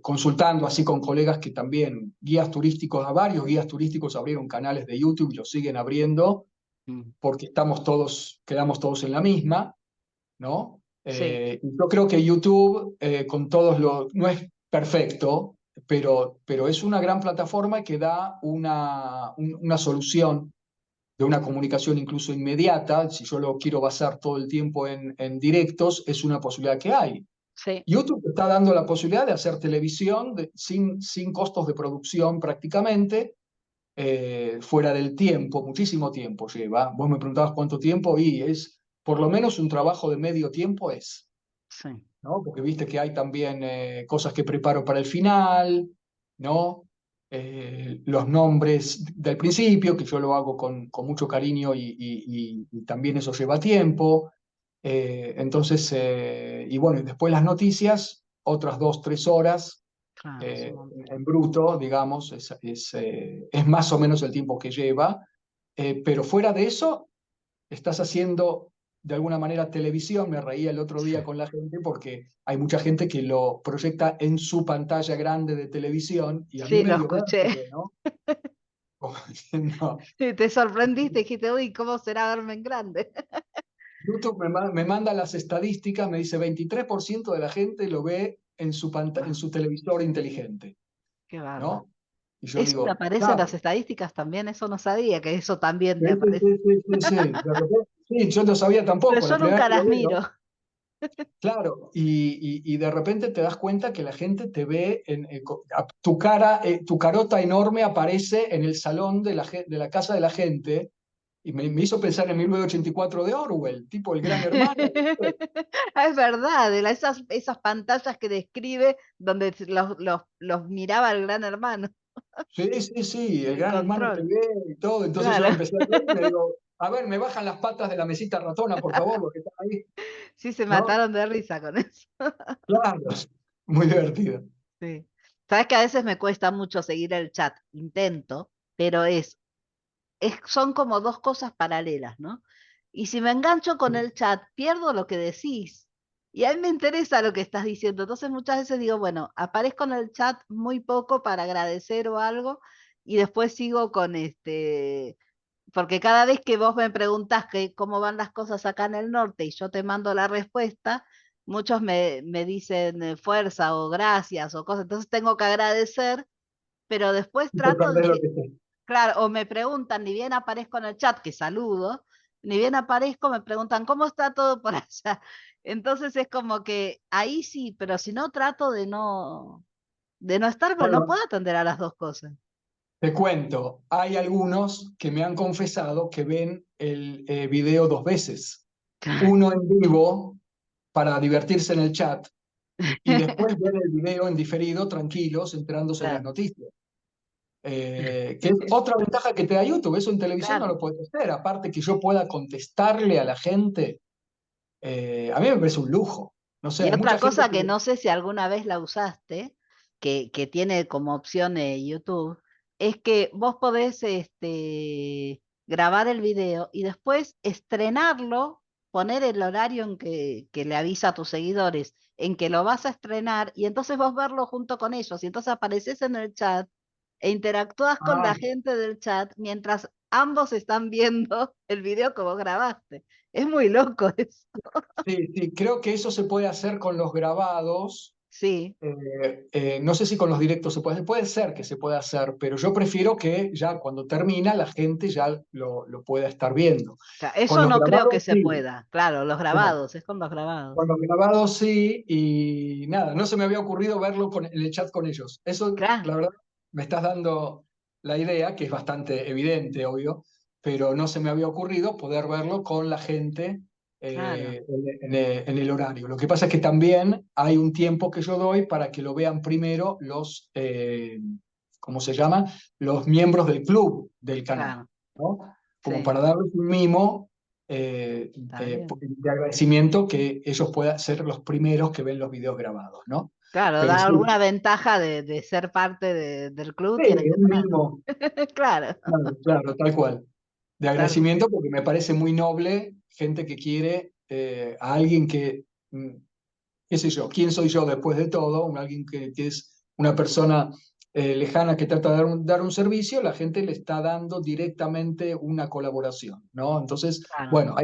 consultando así con colegas que también, guías turísticos, a varios guías turísticos abrieron canales de YouTube y los siguen abriendo Mm, porque quedamos todos en la misma, ¿no? sí, Y yo creo que YouTube, con todos los, no es perfecto, pero es una gran plataforma que da una solución de una comunicación incluso inmediata. Si yo lo quiero basar todo el tiempo en directos, es una posibilidad que hay. sí, YouTube está dando la posibilidad de hacer televisión sin costos de producción prácticamente, fuera del tiempo, muchísimo tiempo lleva. Vos me preguntabas cuánto tiempo y es por lo menos un trabajo de medio tiempo es, sí, ¿no? Porque viste que hay también cosas que preparo para el final, ¿no? Los nombres del principio, que yo lo hago con mucho cariño y también eso lleva tiempo. Entonces, y bueno, y después las noticias, otras 2, 3 horas claro, es un montón. en bruto, digamos, es más o menos el tiempo que lleva, pero fuera de eso, estás haciendo de alguna manera televisión. Me reía el otro día con la gente porque hay mucha gente que lo proyecta en su pantalla grande de televisión y a mí Sí, me lo dio escuché. vértigo, ¿no? Como diciendo, Sí, te sorprendiste, dijiste, uy, ¿cómo será verme en grande? YouTube me manda las estadísticas, me dice 23% de la gente lo ve en Ah, su televisor inteligente, qué bárbaro. ¿no? Y yo ¿Eso te digo, aparece en las claro. estadísticas también? Eso no sabía, que eso también Sí, te sí, aparece. sí, sí, sí, sí. Sí, yo no sabía Pero tampoco, yo la primera vez nunca que lo las veo. miro. Claro, y de repente te das cuenta que la gente te ve, tu cara, tu carota enorme aparece en el salón de la casa de la gente, y me hizo pensar en 1984 de Orwell, tipo el gran hermano. ¿Viste? Es verdad, esas pantallas que describe donde los miraba el gran hermano, Sí, sí, sí, el el gran hermano te control. ve y todo. Entonces yo Claro. lo empecé a ver y me digo, a ver, me bajan las patas de la mesita ratona, por favor, los que están ahí, Sí, se ¿no? mataron de risa con eso. Claro, muy divertido. Sí. Sabes que a veces me cuesta mucho seguir el chat, intento, pero son como dos cosas paralelas, ¿no? Y si me engancho con el chat, pierdo lo que decís. Y a mí me interesa lo que estás diciendo. Entonces muchas veces digo, bueno, aparezco en el chat muy poco para agradecer o algo y después sigo con porque cada vez que vos me preguntás que cómo van las cosas acá en el norte y yo te mando la respuesta, muchos me dicen fuerza o gracias o cosas. Entonces tengo que agradecer, pero después Y te trato perdés lo de, que te... claro, o me preguntan, ni bien aparezco en el chat, que saludo, ni bien aparezco, me preguntan, ¿cómo está todo por allá? Entonces es como que ahí sí, pero si no trato de no estar, pero no Bueno, puedo atender a las dos cosas. te cuento, hay algunos que me han confesado que ven el video dos veces. Uno en vivo para divertirse en el chat y después ver el video en diferido, tranquilos, enterándose de las Claro, noticias. Que es otra ventaja que te da YouTube, eso en televisión no claro. lo puedes hacer, aparte que yo pueda contestarle a la gente, a mí me parece un lujo. No sé, Y hay otra mucha gente cosa que... que no sé si alguna vez la usaste, que tiene como opción YouTube, es que vos podés grabar el video y después estrenarlo, poner el horario en que le avisa a tus seguidores en que lo vas a estrenar y entonces vos verlo junto con ellos y entonces apareces en el chat e interactúas con la Ah, gente del chat mientras ambos están viendo el video que vos grabaste. Es muy loco eso. sí, sí, creo que eso se puede hacer con los grabados. Sí. No sé si con los directos se puede, puede ser que se pueda hacer, pero yo prefiero que ya cuando termina la gente ya lo pueda estar viendo. Con Eso los no creo que grabados se sí, pueda. Claro, los no, grabados, es con los grabados. con los grabados sí, y nada, no se me había ocurrido verlo en el chat con ellos. Eso, Claro, la verdad, me estás dando la idea, que es bastante evidente, obvio, pero no se me había ocurrido poder verlo con la gente claro, en el horario. Lo que pasa es que también hay un tiempo que yo doy para que lo vean primero los, ¿cómo se llama? Los miembros del club del canal, claro. ¿no? Como Sí, para darles un mimo está bien. de agradecimiento que ellos puedan ser los primeros que ven los videos grabados, ¿no? Claro, Pero da sí, alguna ventaja de ser parte del club, sí, tienen que un tener. mimo, Claro, claro, claro, tal cual. De tal cual. agradecimiento porque me parece muy noble gente que quiere a alguien que, qué sé yo, quién soy yo después de todo, alguien que es una persona lejana que trata de dar un servicio, la gente le está dando directamente una colaboración, ¿no? Entonces, Claro, bueno,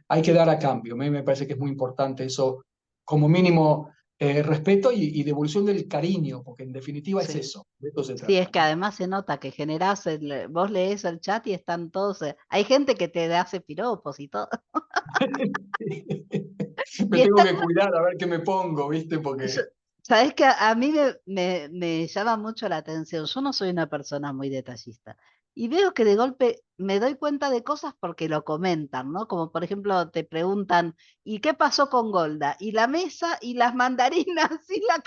hay que dar a cambio. A mí me parece que es muy importante eso, como mínimo, respeto y devolución del cariño, porque en definitiva es sí. eso, de eso se Sí, es trata, que ¿no? además se nota que generás, vos lees el chat y están todos, hay gente que te hace piropos y todo. Me Y tengo están que cuidar a ver qué me pongo, ¿viste? Yo- Porque Sabes que a mí me llama mucho la atención. Yo no soy una persona muy detallista. Y veo que de golpe me doy cuenta de cosas porque lo comentan, ¿no? Como por ejemplo te preguntan, ¿y qué pasó con Golda? Y la mesa y las mandarinas y la...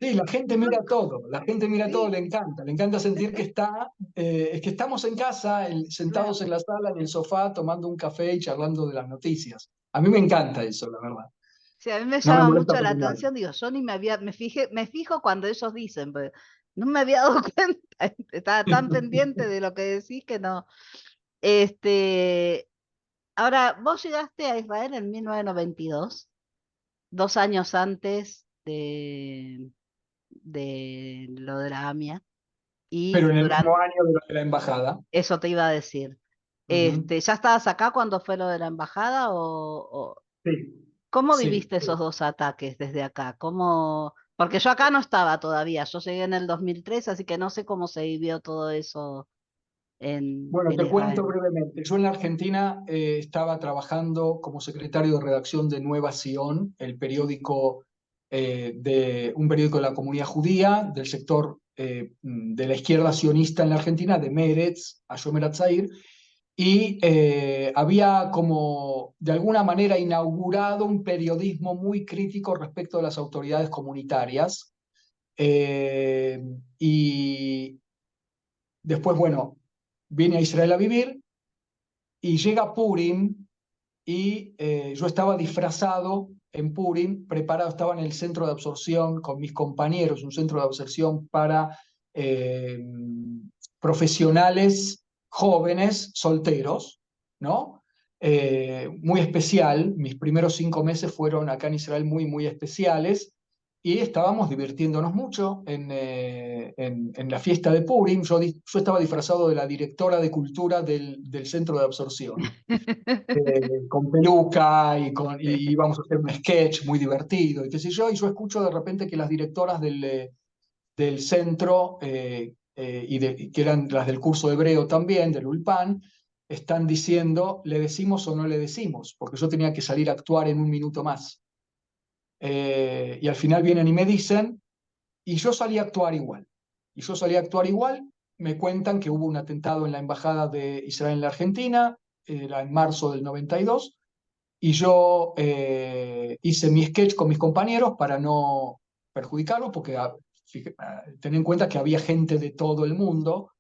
sí, la gente mira todo, la gente mira todo, Sí, le encanta sentir que está, es que estamos en casa, sentados claro. en la sala, en el sofá, tomando un café y charlando de las noticias. A mí me encanta eso, la verdad. Sí, a mí me No me llama molesta mucho la para nada. atención. Digo, yo ni me fijo cuando ellos dicen, pero no me había dado cuenta. Estaba tan pendiente de lo que decís que no. Este, Ahora, vos llegaste a Israel en 1992, 2 años antes de lo de la AMIA, y Pero en el durante, mismo año de lo de la embajada. eso te iba a decir. Ujú. ¿Ya estabas acá cuando fue lo de la embajada Sí, cómo sí, viviste esos sí. dos ataques desde acá? Porque yo acá no estaba todavía, yo llegué en el 2003, así que no sé cómo se vivió todo eso Bueno, en te cuento Israel. brevemente. Yo en la Argentina estaba trabajando como secretario de redacción de Nueva Sion, el periódico de un periódico de la comunidad judía, del sector de la izquierda sionista en la Argentina, de Meretz, a Shomer Hatzair, y había como de alguna manera inaugurado un periodismo muy crítico respecto de las autoridades comunitarias. Eh, y después, bueno, vine a Israel a vivir y llega Purim y yo estaba disfrazado en Purim, preparado, estaba en el centro de absorción con mis compañeros, un centro de absorción para profesionales jóvenes, solteros, ¿no? muy especial. Mis primeros 5 meses fueron acá en Israel muy, muy especiales y estábamos divirtiéndonos mucho en la fiesta de Purim. Yo estaba disfrazado de la directora de cultura del centro de absorción, con peluca y íbamos a hacer un sketch muy divertido y qué sé yo, y yo escucho de repente que las directoras del centro y que eran las del curso de hebreo también, del Ulpan, están diciendo, ¿le decimos o no le decimos? Porque yo tenía que salir a actuar en un minuto más. Y al final vienen y me dicen, y yo salí a actuar igual. Y yo salí a actuar igual, me cuentan que hubo un atentado en la embajada de Israel en la Argentina, era en marzo del 92, y yo hice mi sketch con mis compañeros para no perjudicarlos, porque ten en cuenta que había gente de todo el mundo,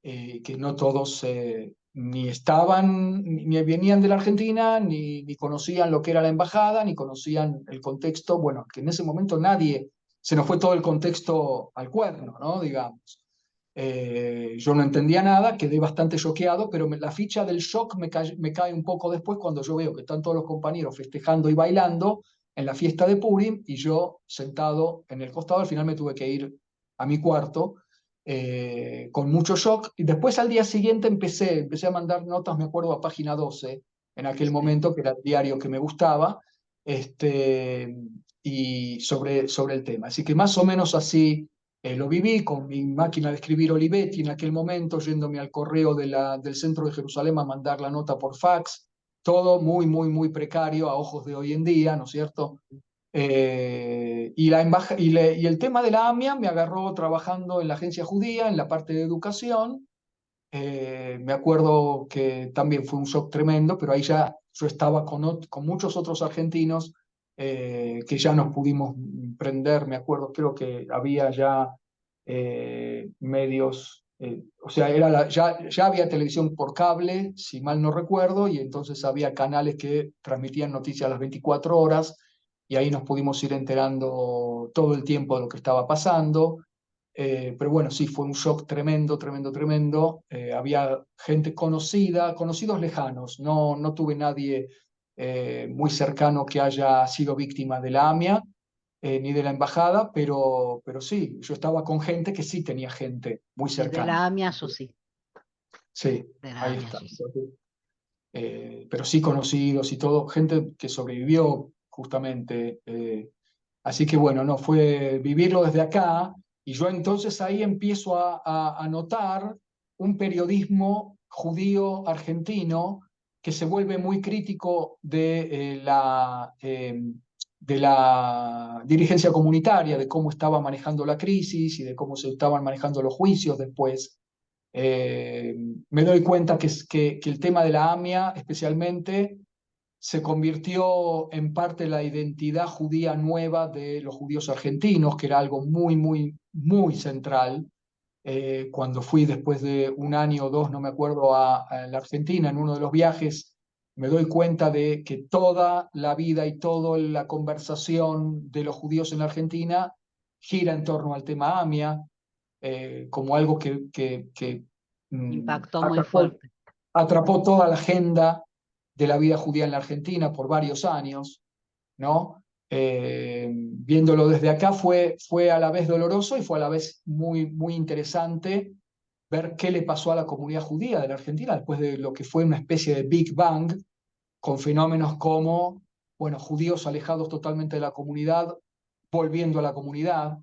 que no todos ni estaban, ni venían de la Argentina, ni conocían lo que era la embajada, ni conocían el contexto, bueno, que en ese momento nadie, se nos fue todo el contexto al cuerno, ¿no? Digamos. Yo no entendía nada, quedé bastante choqueado, pero la ficha del shock me cae un poco después cuando yo veo que están todos los compañeros festejando y bailando en la fiesta de Purim y yo sentado en el costado. Al final me tuve que ir a mi cuarto con mucho shock. Y después al día siguiente empecé a mandar notas, me acuerdo, a Página 12, en aquel Sí. momento, que era el diario que me gustaba, y sobre el tema. Así que más o menos así lo viví con mi máquina de escribir Olivetti en aquel momento, yéndome al correo del centro de Jerusalén a mandar la nota por fax, todo muy, muy, muy precario a ojos de hoy en día, ¿no es cierto? Y el tema de la AMIA me agarró trabajando en la agencia judía, en la parte de educación. Me acuerdo que también fue un shock tremendo, pero ahí ya yo estaba con muchos otros argentinos que ya nos pudimos prender. Me acuerdo, creo que había ya medios, o sea, ya había televisión por cable, si mal no recuerdo, y entonces había canales que transmitían noticias a las 24 horas, y ahí nos pudimos ir enterando todo el tiempo de lo que estaba pasando. Pero bueno, sí, fue un shock tremendo, tremendo, tremendo. Había gente conocida, conocidos lejanos. No tuve nadie muy cercano que haya sido víctima de la AMIA, ni de la embajada, pero sí, yo estaba con gente que sí tenía gente muy Sí, de cercana. la AMIA yo sí, Sí, de la ahí AMIA está. yo sí. Pero sí conocidos y todo, gente que sobrevivió justamente. Así que bueno, no, fue vivirlo desde acá y yo entonces ahí empiezo a notar un periodismo judío argentino que se vuelve muy crítico de la dirigencia comunitaria, de cómo estaba manejando la crisis y de cómo se estaban manejando los juicios después. Eh, Me doy cuenta que el tema de la AMIA especialmente se convirtió en parte de la identidad judía nueva de los judíos argentinos, que era algo muy, muy, muy central. Cuando fui después de un año o dos, no me acuerdo, a la Argentina en uno de los viajes, me doy cuenta de que toda la vida y toda la conversación de los judíos en la Argentina gira en torno al tema AMIA, como algo que Impactó muy atrapó, fuerte. atrapó toda la agenda de la vida judía en la Argentina por varios años, ¿no? Viéndolo desde acá fue a la vez doloroso y fue a la vez muy, muy interesante ver qué le pasó a la comunidad judía de la Argentina después de lo que fue una especie de Big Bang, con fenómenos como, bueno, judíos alejados totalmente de la comunidad, volviendo a la comunidad,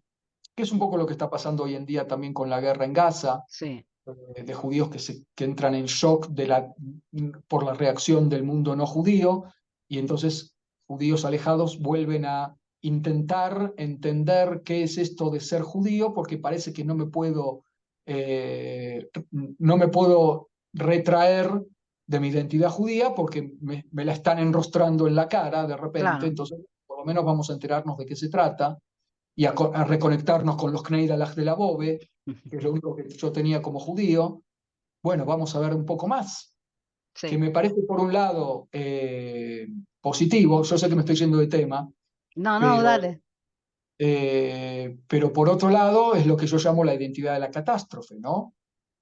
que es un poco lo que está pasando hoy en día también con la guerra en Gaza, Sí, de judíos que entran en shock por la reacción del mundo no judío, y entonces judíos alejados vuelven a intentar entender qué es esto de ser judío, porque parece que no me puedo retraer de mi identidad judía porque me la están enrostrando en la cara de repente, claro. entonces por lo menos vamos a enterarnos de qué se trata y a reconectarnos con los Kneid Alach de la Bove, que es lo único que yo tenía como judío. Bueno, vamos a ver un poco más, que Sí. me parece por un lado positivo. Yo sé que me estoy yendo de tema, No, no, pero, dale. pero por otro lado es lo que yo llamo la identidad de la catástrofe, ¿no?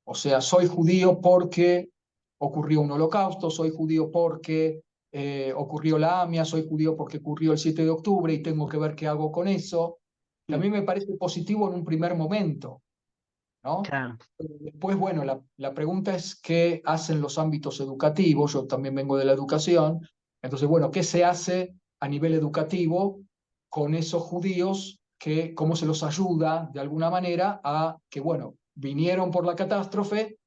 O sea, soy judío porque ocurrió un holocausto, soy judío porque ocurrió la AMIA, soy judío porque ocurrió el 7 de octubre y tengo que ver qué hago con eso, que a mm, mí me parece positivo en un primer momento, ¿no? claro, Después, bueno, la pregunta es qué hacen los ámbitos educativos. Yo también vengo de la educación. Entonces, bueno, ¿qué se hace a nivel educativo con esos judíos? ¿Cómo se los ayuda de alguna manera a que, bueno, vinieron por la catástrofe,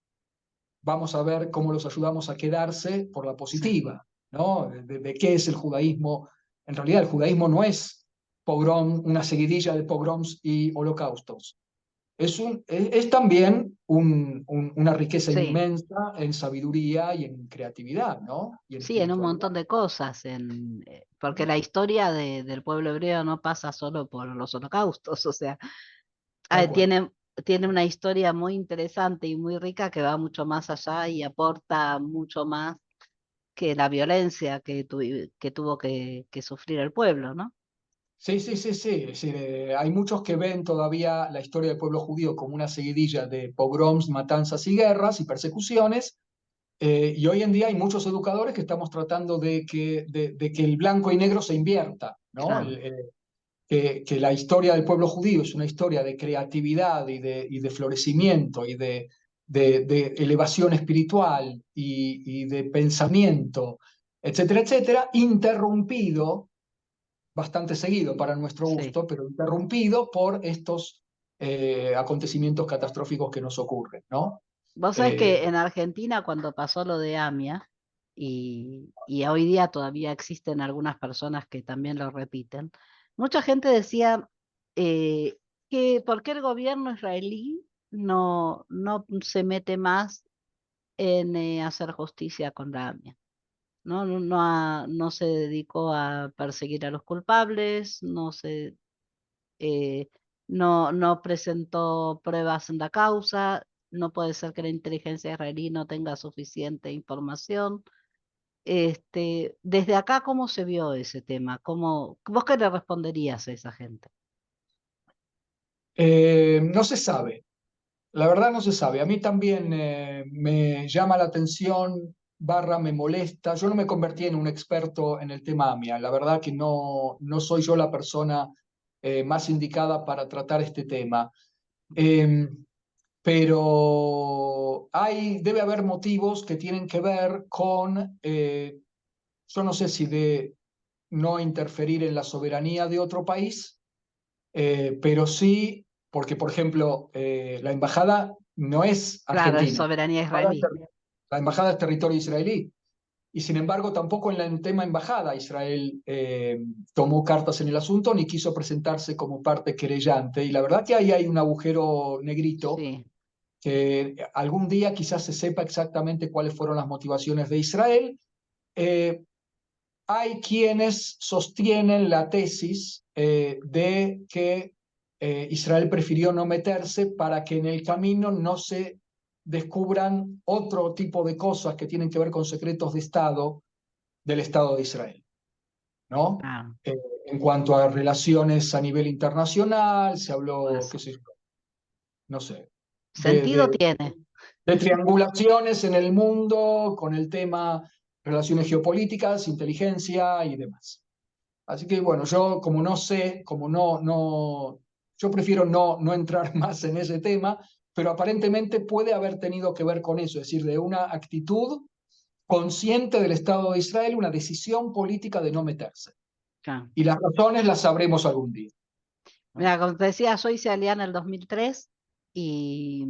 vamos a ver cómo los ayudamos a quedarse por la sí. positiva, ¿no? De qué es el judaísmo. En realidad, el judaísmo no es pogrom, una seguidilla de pogroms y holocaustos. Es también una riqueza Sí, inmensa en sabiduría y en creatividad, ¿no? Y en sí, en un espiritualidad. montón de cosas, porque la historia del pueblo hebreo no pasa solo por los holocaustos, o sea, Tal cual. tiene una historia muy interesante y muy rica que va mucho más allá y aporta mucho más que la violencia que tuvo que sufrir el pueblo, ¿no? Sí, sí, sí, sí. Es decir, hay muchos que ven todavía la historia del pueblo judío como una seguidilla de pogroms, matanzas y guerras y persecuciones. Y hoy en día hay muchos educadores que estamos tratando de que el blanco y negro se invierta, ¿no? Claro. Que la historia del pueblo judío es una historia de creatividad y de florecimiento y de elevación espiritual y de pensamiento, etcétera, etcétera, interrumpido bastante seguido para nuestro Sí. gusto, pero interrumpido por estos acontecimientos catastróficos que nos ocurren, ¿no? Vos sabés Eh, que en Argentina cuando pasó lo de AMIA, y hoy día todavía existen algunas personas que también lo repiten, mucha gente decía eh, que por qué el gobierno israelí no se mete más en hacer justicia con la AMIA. No se dedicó a perseguir a los culpables, eh, no presentó pruebas en la causa, no puede ser que la inteligencia israelí no tenga suficiente información. Desde acá, ¿cómo se vio ese tema? ¿Vos qué le responderías a esa gente? no se sabe, la verdad no se sabe. A mí también me llama la atención, barra me molesta. Yo no me convertí en un experto en el tema AMIA. La verdad que no soy yo la persona más indicada para tratar este tema. Eh, pero debe haber motivos que tienen que ver con, yo no sé si de no interferir en la soberanía de otro país, pero sí, porque por ejemplo, la embajada no es Claro, es argentina, soberanía israelí. la embajada es territorio israelí. Y sin embargo, tampoco en el tema embajada Israel tomó cartas en el asunto ni quiso presentarse como parte querellante. Y la verdad que ahí hay un agujero negrito Sí, que algún día quizás se sepa exactamente cuáles fueron las motivaciones de Israel. Eh, Hay quienes sostienen la tesis de que Israel prefirió no meterse para que en el camino no se descubran otro tipo de cosas que tienen que ver con secretos de Estado del Estado de Israel, ¿no? claro. Eh, en cuanto a relaciones a nivel internacional, se habló, qué Eso. sé yo, no sé, de, Sentido de, tiene. de triangulaciones en el mundo con el tema relaciones geopolíticas, inteligencia y demás. Así que bueno, yo como no sé, como yo prefiero no entrar más en ese tema, pero aparentemente puede haber tenido que ver con eso, es decir, de una actitud consciente del Estado de Israel, una decisión política de no meterse. Claro. Y las razones las sabremos algún día, ¿no? Mira, como te decía, yo hice Alianza en el 2003 y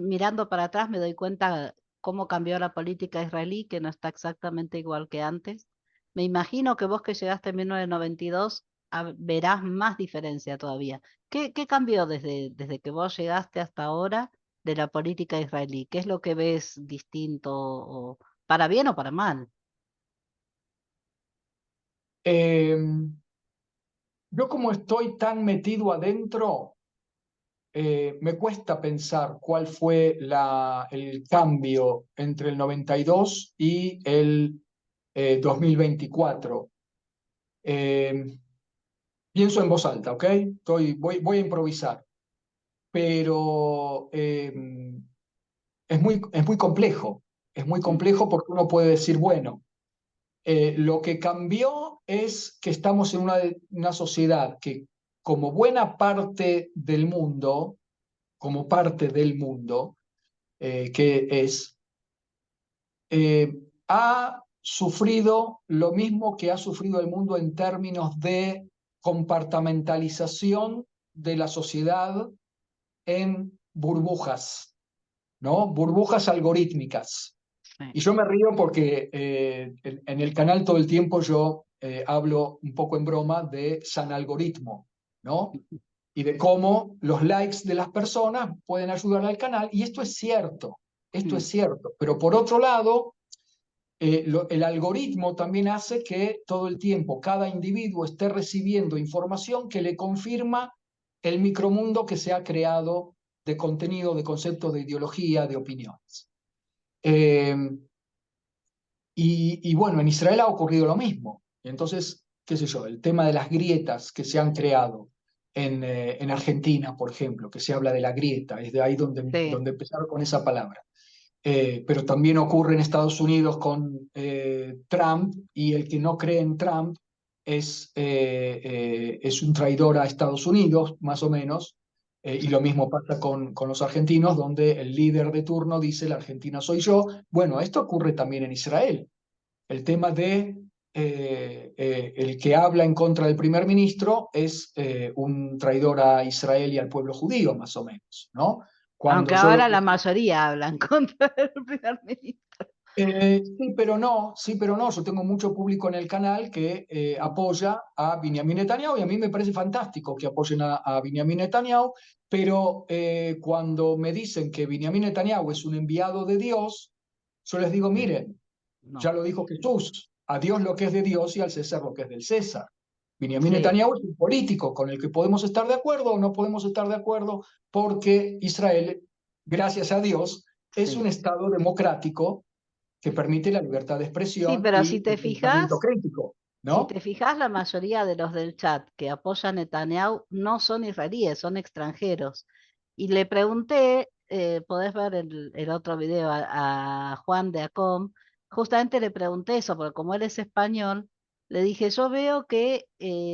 mirando para atrás me doy cuenta cómo cambió la política israelí, que no está exactamente igual que antes. Me imagino que vos que llegaste en 1992 verás más diferencia todavía. ¿Qué cambió desde que vos llegaste hasta ahora de la política israelí? ¿Qué es lo que ves distinto, o para bien o para mal? Eh, yo como estoy tan metido adentro, me cuesta pensar cuál fue el cambio entre el 92 y el 2024. Eh, Pienso en voz alta, ¿ok? Voy a improvisar, pero es muy complejo. Es muy complejo porque uno puede decir, bueno, lo que cambió es que estamos en una sociedad que, como buena parte del mundo, como parte del mundo, que es, eh, ha sufrido lo mismo que ha sufrido el mundo en términos de compartamentalización de la sociedad en burbujas, ¿no? Burbujas algorítmicas. Sí. Y yo me río porque en el canal todo el tiempo yo hablo un poco en broma de San Algoritmo, ¿no? Y de cómo los likes de las personas pueden ayudar al canal. Y esto es Mm. cierto. Pero por otro lado, el algoritmo también hace que todo el tiempo cada individuo esté recibiendo información que le confirma el micromundo que se ha creado de contenido, de conceptos, de ideología, de opiniones. Eh, y bueno, en Israel ha ocurrido lo mismo. Entonces, qué sé yo, el tema de las grietas que se han creado en Argentina, por ejemplo, que se habla de la grieta, es de ahí Sí. donde empezaron con esa palabra. Pero también ocurre en Estados Unidos con Trump, y el que no cree en Trump es un traidor a Estados Unidos, más o menos. Y lo mismo pasa con los argentinos, donde el líder de turno dice, la Argentina soy yo. Bueno, esto ocurre también en Israel. El tema de el que habla en contra del primer ministro es un traidor a Israel y al pueblo judío, más o menos, ¿no? Aunque Cuando yo lo ahora que la mayoría hablan contra el primer ministro. sí, pero no, sí, pero no. Yo tengo mucho público en el canal que Mm. apoya a Benjamin Netanyahu, y a mí me parece fantástico que apoyen a Benjamin Netanyahu, pero cuando me dicen que Benjamin Netanyahu es un enviado de Dios, yo les digo, miren, ya No. lo dijo Jesús, a Dios lo que es de Dios y al César lo que es del César. Benjamin Sí, Netanyahu es un político con el que podemos estar de acuerdo o no podemos estar de acuerdo, porque Israel, gracias a Dios, es un sí. Estado democrático que permite la libertad de Sí, expresión pero y el pensamiento crítico, si te ¿no? fijas, la mayoría de los del chat que apoyan a Netanyahu no son israelíes, son extranjeros. Y le pregunté, podés ver el otro video a Juan de Acom, justamente le pregunté eso, porque como él es español, le dije, yo veo que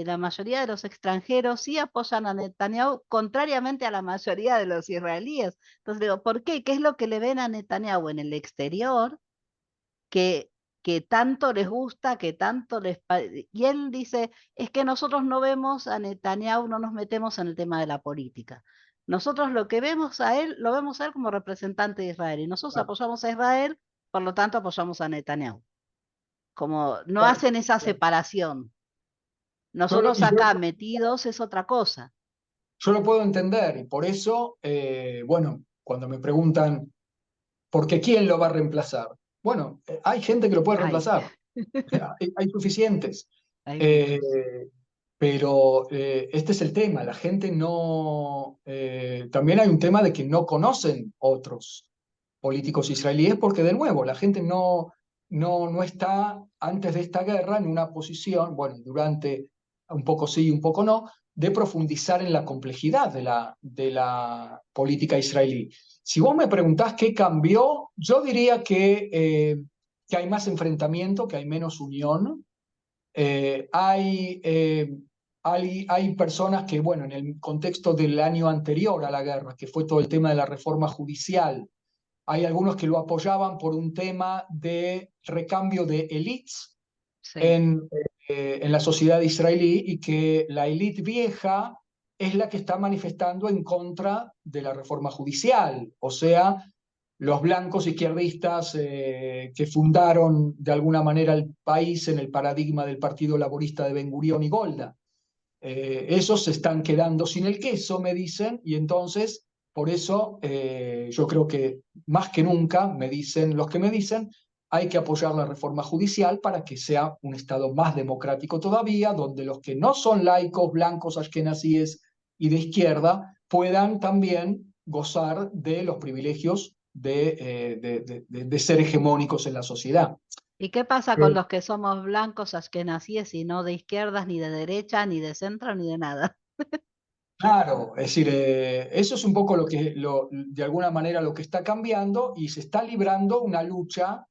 la mayoría de los extranjeros sí apoyan a Netanyahu, contrariamente a la mayoría de los israelíes. Entonces digo, ¿por qué? ¿Qué es lo que le ven a Netanyahu en el exterior? que, que tanto les gusta, que tanto les... Y él dice, es que nosotros no vemos a Netanyahu, no nos metemos en el tema de la política. Nosotros lo que vemos a él, lo vemos a él como representante de Israel, y nosotros Claro, apoyamos a Israel, por lo tanto apoyamos a Netanyahu. Como no claro, hacen esa claro. separación. Nosotros Y yo, acá metidos es otra cosa. yo lo puedo entender, y por eso, bueno, cuando me preguntan, ¿por qué quién lo va a reemplazar? Bueno, hay gente que lo puede Ay, reemplazar, hay suficientes. hay Eh, muchos. pero este es el tema, la gente no... también hay un tema de que no conocen otros políticos israelíes, porque de nuevo, la gente no está antes de esta guerra en una posición, bueno, durante un poco sí y un poco no, de profundizar en la complejidad de la política israelí. Si vos me preguntás qué cambió, yo diría que hay más enfrentamiento, que hay menos unión. Eh, hay, eh, hay personas que, bueno, en el contexto del año anterior a la guerra, que fue todo el tema de la reforma judicial, hay algunos que lo apoyaban por un tema de recambio de élites Sí. en, en la sociedad israelí, y que la élite vieja es la que está manifestando en contra de la reforma judicial, o sea, los blancos izquierdistas que fundaron de alguna manera el país en el paradigma del Partido Laborista de Ben Gurión y Golda. Esos se están quedando sin el queso, me dicen, y entonces, por eso, yo creo que más que nunca, me dicen los que me dicen, hay que apoyar la reforma judicial para que sea un Estado más democrático todavía, donde los que no son laicos, blancos, ashkenazíes y de izquierda puedan también gozar de los privilegios de ser hegemónicos en la sociedad. ¿Y qué pasa con Eh, los que somos blancos asquenazíes y no de izquierdas, ni de derecha, ni de centro, ni de nada? Claro, es decir, eso es un poco lo que, de alguna manera, lo que está cambiando y se está librando una lucha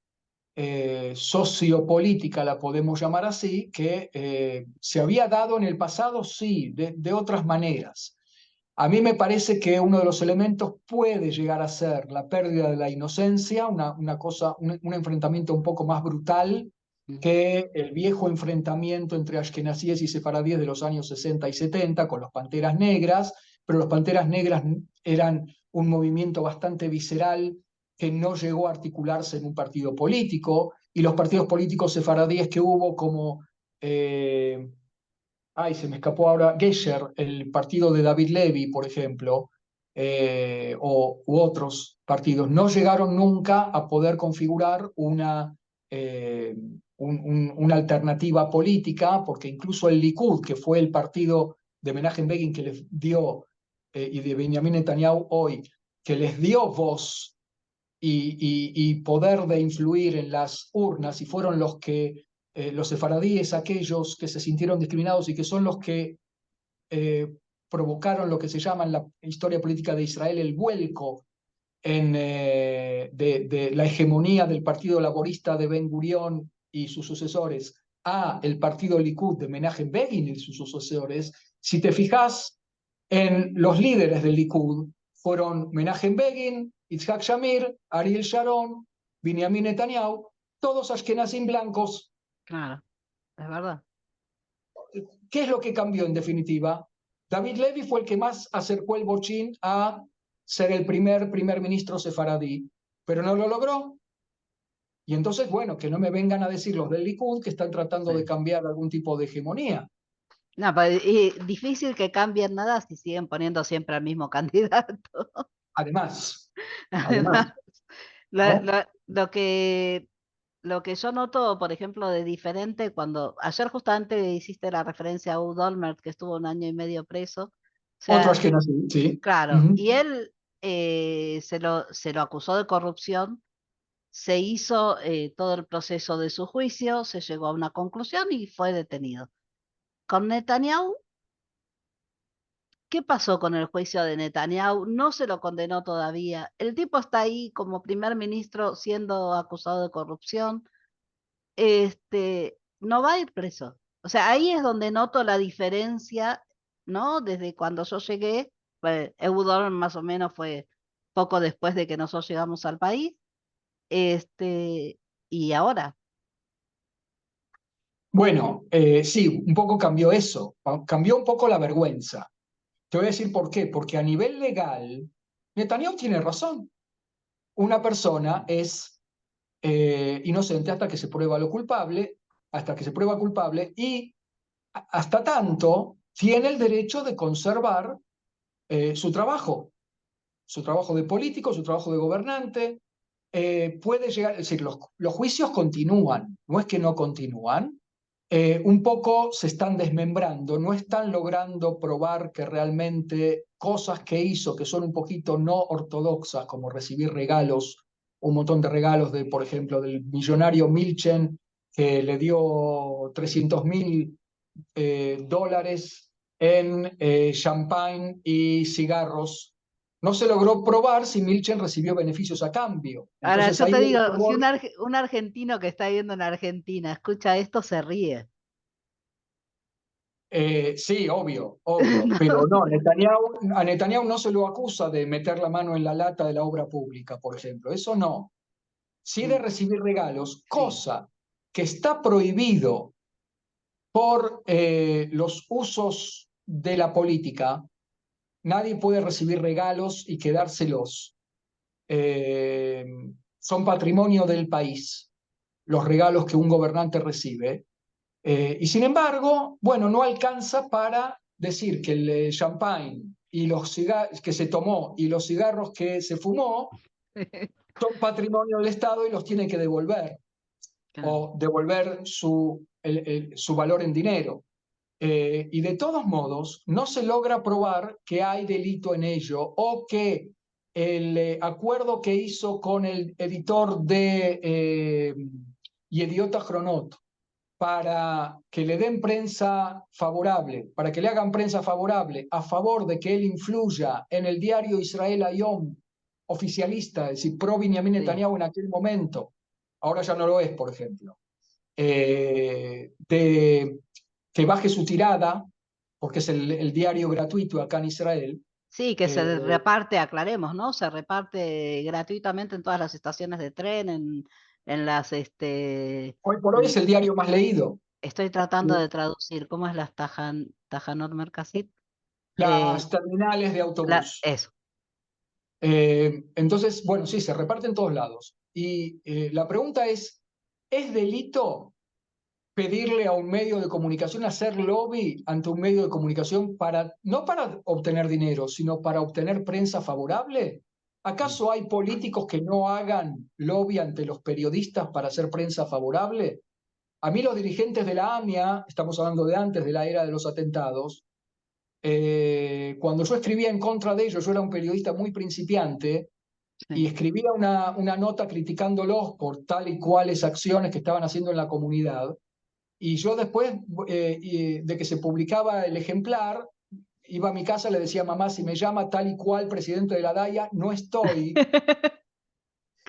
sociopolítica, la podemos llamar así, que se había dado en el pasado, sí, de otras maneras. A mí me parece que uno de los elementos puede llegar a ser la pérdida de la inocencia, una cosa, un enfrentamiento un poco más brutal que el viejo enfrentamiento entre ashkenazíes y sefaradíes de los años 60 y 70 con los Panteras Negras, pero los Panteras Negras eran un movimiento bastante visceral que no llegó a articularse en un partido político, y los partidos políticos sefaradíes que hubo como ay, se me escapó ahora, Gesher, el partido de David Levy, por ejemplo, u otros partidos, no llegaron nunca a poder configurar una alternativa política, porque incluso el Likud, que fue el partido de Menachem Begin que les dio, y de Benjamin Netanyahu hoy, que les dio voz y poder de influir en las urnas, y fueron los sefaradíes, aquellos que se sintieron discriminados y que son los que provocaron lo que se llama en la historia política de Israel el vuelco de la hegemonía del Partido Laborista de Ben Gurión y sus sucesores a el Partido Likud de Menachem Begin y sus sucesores. Si te fijas en los líderes del Likud, fueron Menachem Begin, Yitzhak Shamir, Ariel Sharon, Benjamin Netanyahu, todos ashkenazim blancos. Claro, es verdad. ¿Qué es lo que cambió en definitiva? David Levy fue el que más acercó el bochín a ser el primer ministro sefaradí, pero no lo logró. Y entonces, bueno, que no me vengan a decir los del Likud que están tratando de Sí. cambiar algún tipo de hegemonía. No, pero y difícil que cambien nada si siguen poniendo siempre al mismo candidato. Además, Además, además, ¿no? lo que yo noto, por ejemplo, de diferente, cuando ayer justamente hiciste la referencia a Uwe Olmert, que estuvo un año y medio preso, o Otro sea, ashkenazí, sí. claro, Uh-huh. y él se lo acusó de corrupción, se hizo todo el proceso de su juicio, se llegó a una conclusión y fue detenido. Con Netanyahu, ¿qué pasó con el juicio de Netanyahu? No se lo condenó todavía. El tipo está ahí como primer ministro siendo acusado de corrupción. No va a ir preso. O sea, ahí es donde noto la diferencia, ¿no? Desde cuando yo llegué, pues, Eudor más o menos fue poco después de que nosotros llegamos al país, y ahora. Bueno, sí, un poco cambió eso, cambió un poco la vergüenza. Te voy a decir por qué, porque a nivel legal, Netanyahu tiene razón. Una persona es inocente hasta que se prueba lo culpable, hasta que se prueba culpable, y hasta tanto tiene el derecho de conservar su trabajo de político, su trabajo de gobernante. Puede llegar, es decir, los juicios continúan, no es que no continúan, un poco se están desmembrando, no están logrando probar que realmente cosas que hizo que son un poquito no ortodoxas, como recibir regalos, un montón de regalos de, por ejemplo, del millonario Milchen, que le dio $300.000 en champagne y cigarros. No se logró probar si Milchen recibió beneficios a cambio. Ahora, Entonces yo ahí te el digo, si probor. un argentino que está viviendo en Argentina escucha esto, se ríe. Sí, obvio, obvio, pero no, a Netanyahu no se lo acusa de meter la mano en la lata de la obra pública, por ejemplo, eso no. Sí de Mm, recibir regalos, sí. cosa que está prohibido por los usos de la política. Nadie puede recibir regalos y quedárselos. Eh, Son patrimonio del país los regalos que un gobernante recibe. Y sin embargo, bueno, no alcanza para decir que el champagne y los cigarros que se tomó y los cigarros que se fumó son patrimonio del Estado y los tiene que devolver, Claro. o devolver su valor en dinero. Y de todos modos, no se logra probar que hay delito en ello o que el acuerdo que hizo con el editor de Yediot Ahronot para que le den prensa favorable, para que le hagan prensa favorable a favor de que él influya en el diario Israel Hayom, oficialista, es decir, pro Benjamin Sí. Netanyahu en aquel momento, ahora ya no lo es, por ejemplo, de que baje su tirada, porque es el diario gratuito acá en Israel. Sí, que eh, se reparte, aclaremos, ¿no? Se reparte gratuitamente en todas las estaciones de tren, en las, Hoy por hoy es el diario más leído. estoy tratando de traducir, ¿cómo es las Tajanot Mercasit? Eh, Las terminales de autobús. eso, Entonces, bueno, sí, se reparte en todos lados. Y la pregunta ¿es delito pedirle a un medio de comunicación hacer lobby ante un medio de comunicación para, no para obtener dinero, sino para obtener prensa favorable? mm, ¿Acaso hay políticos que no hagan lobby ante los periodistas para hacer prensa favorable? A mí los dirigentes de la AMIA, estamos hablando de antes de la era de los atentados, cuando yo escribía en contra de ellos, yo era un periodista muy principiante, y sí. escribía una nota criticándolos por tal y cuales acciones que estaban haciendo en la comunidad. Y yo después de que se publicaba el ejemplar, iba a mi casa, le decía, mamá, si me llama tal y cual presidente de la DAIA, no estoy.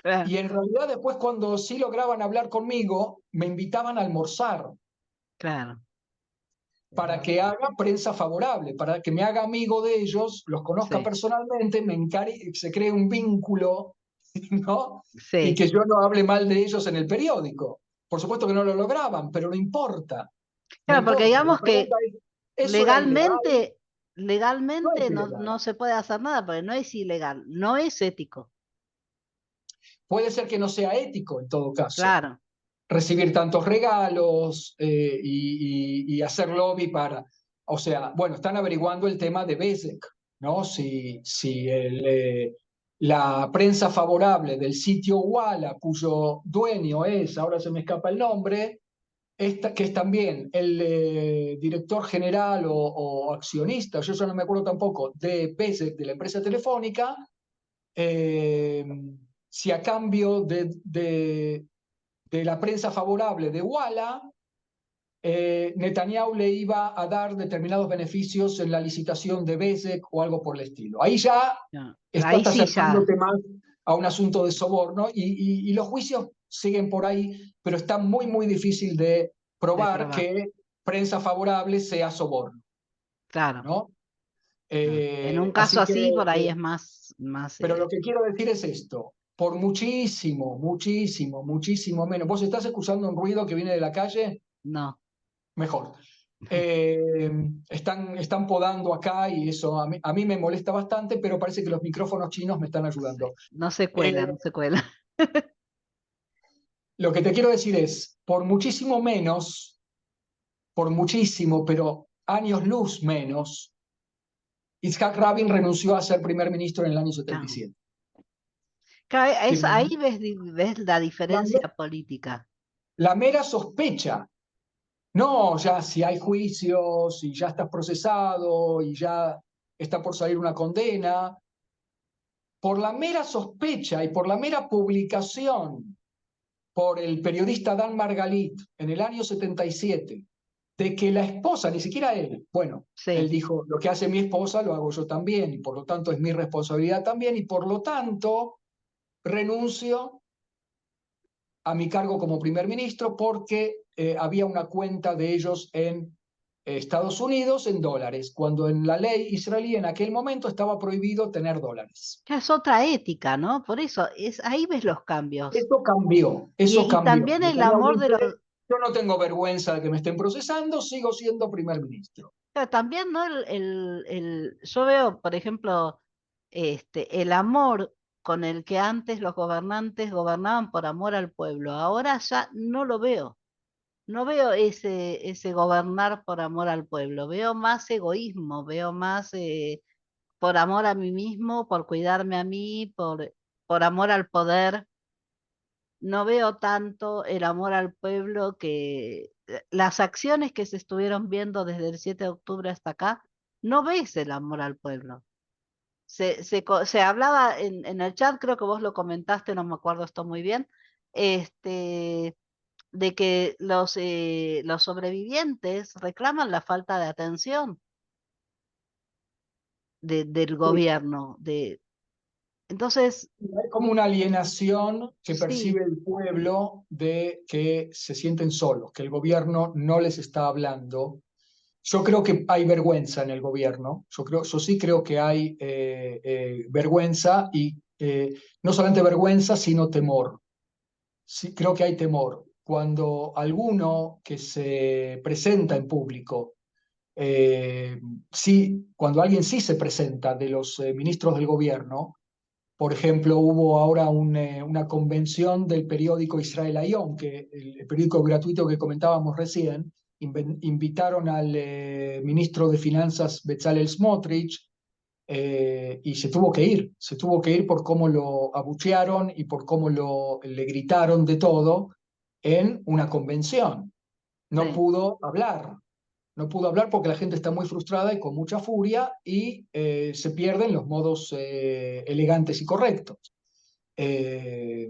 Claro, Y en realidad después cuando sí lograban hablar conmigo, me invitaban a almorzar claro, para que haga prensa favorable, para que me haga amigo de ellos, los conozca sí, personalmente, se cree un vínculo, ¿no? Y sí. que yo no hable mal de ellos en el periódico. Por supuesto que no lo lograban, pero no importa, no Claro, porque importa. La digamos pregunta que es, ¿eso era ilegal? legalmente, No es legalmente no, ilegal. no se puede hacer nada, porque no es ilegal, no es ético. Puede ser que no sea ético en todo caso, Claro, recibir tantos regalos y hacer lobby para, o sea, bueno, están averiguando el tema de Bezek, ¿no? Si la prensa favorable del sitio Walla, cuyo dueño es, ahora se me escapa el nombre, que es también el director general o accionista, yo ya no me acuerdo tampoco, de Bezek, de la empresa telefónica, eh, si a cambio de la prensa favorable de Walla, Netanyahu le iba a dar determinados beneficios en la licitación de Bezek o algo por el estilo. Ahí ya no. estás Ahí sí ya acercándote más a un asunto de soborno y los juicios siguen por ahí, pero está muy, muy difícil de de probar probar, que prensa favorable sea soborno, claro. ¿no? No. En un caso Así que, así, por ahí es más, pero lo que quiero decir es esto, por muchísimo, muchísimo, muchísimo menos. ¿Vos estás escuchando un ruido que viene de la calle? no, Mejor. Eh, están podando acá y eso a mí me molesta bastante, pero parece que los micrófonos chinos me están sí, ayudando. no se Eh, cuela, no se cuela. lo que te quiero decir es, por muchísimo menos, por muchísimo, pero años luz menos, Itzhak Rabin renunció a ser primer ministro en el año Claro. 77. Claro, Es decir, ahí ves, ves la la, diferencia política. la mera sospecha. No, ya si hay juicios y ya estás procesado y ya está por salir una condena, por la mera sospecha y por la mera publicación por el periodista Dan Margalit en el año 77 de que la esposa, ni siquiera él, bueno, él Sí, dijo, lo que hace mi esposa lo hago yo también y por lo tanto es mi responsabilidad también y por lo tanto renuncio a mi cargo como primer ministro porque había una cuenta de ellos en Estados Unidos en dólares, cuando en la ley israelí en aquel momento estaba prohibido tener dólares. ya es otra ética, ¿no? Por eso, ahí ves los cambios. Eso cambió, eso Y cambió. también el Netanyahu amor de dice, los, yo no tengo vergüenza de que me estén procesando, sigo siendo primer ministro. pero también, ¿no? Yo veo, por ejemplo, el amor con el que antes los gobernantes gobernaban por amor al pueblo. Ahora ya no lo veo. No veo ese gobernar por amor al pueblo. Veo más egoísmo, veo más por amor a mí mismo, por cuidarme a mí, por amor al poder. No veo tanto el amor al pueblo que las acciones que se estuvieron viendo desde el 7 de octubre hasta acá, no ves el amor al pueblo. Se hablaba en el chat, creo que vos lo comentaste, no me acuerdo esto muy bien, este, de que los sobrevivientes reclaman la falta de atención del Sí, gobierno. Entonces, hay como una alienación que sí, percibe el pueblo de que se sienten solos, que el gobierno no les está hablando. Yo creo que hay vergüenza en el gobierno. Yo sí creo que hay vergüenza y no solamente vergüenza, sino temor. Sí, creo que hay temor. Cuando alguno que se presenta en público, eh, sí, cuando alguien sí se presenta de los ministros del gobierno, por ejemplo, hubo ahora una convención del periódico Israel Hayom, que el periódico gratuito que comentábamos recién, invitaron al ministro de Finanzas Bezalel Smotrich, y se tuvo que ir por cómo lo abuchearon y por cómo le gritaron de todo en una convención. No sí, pudo hablar, no pudo hablar porque la gente está muy frustrada y con mucha furia y se pierden los modos elegantes y correctos. Eh,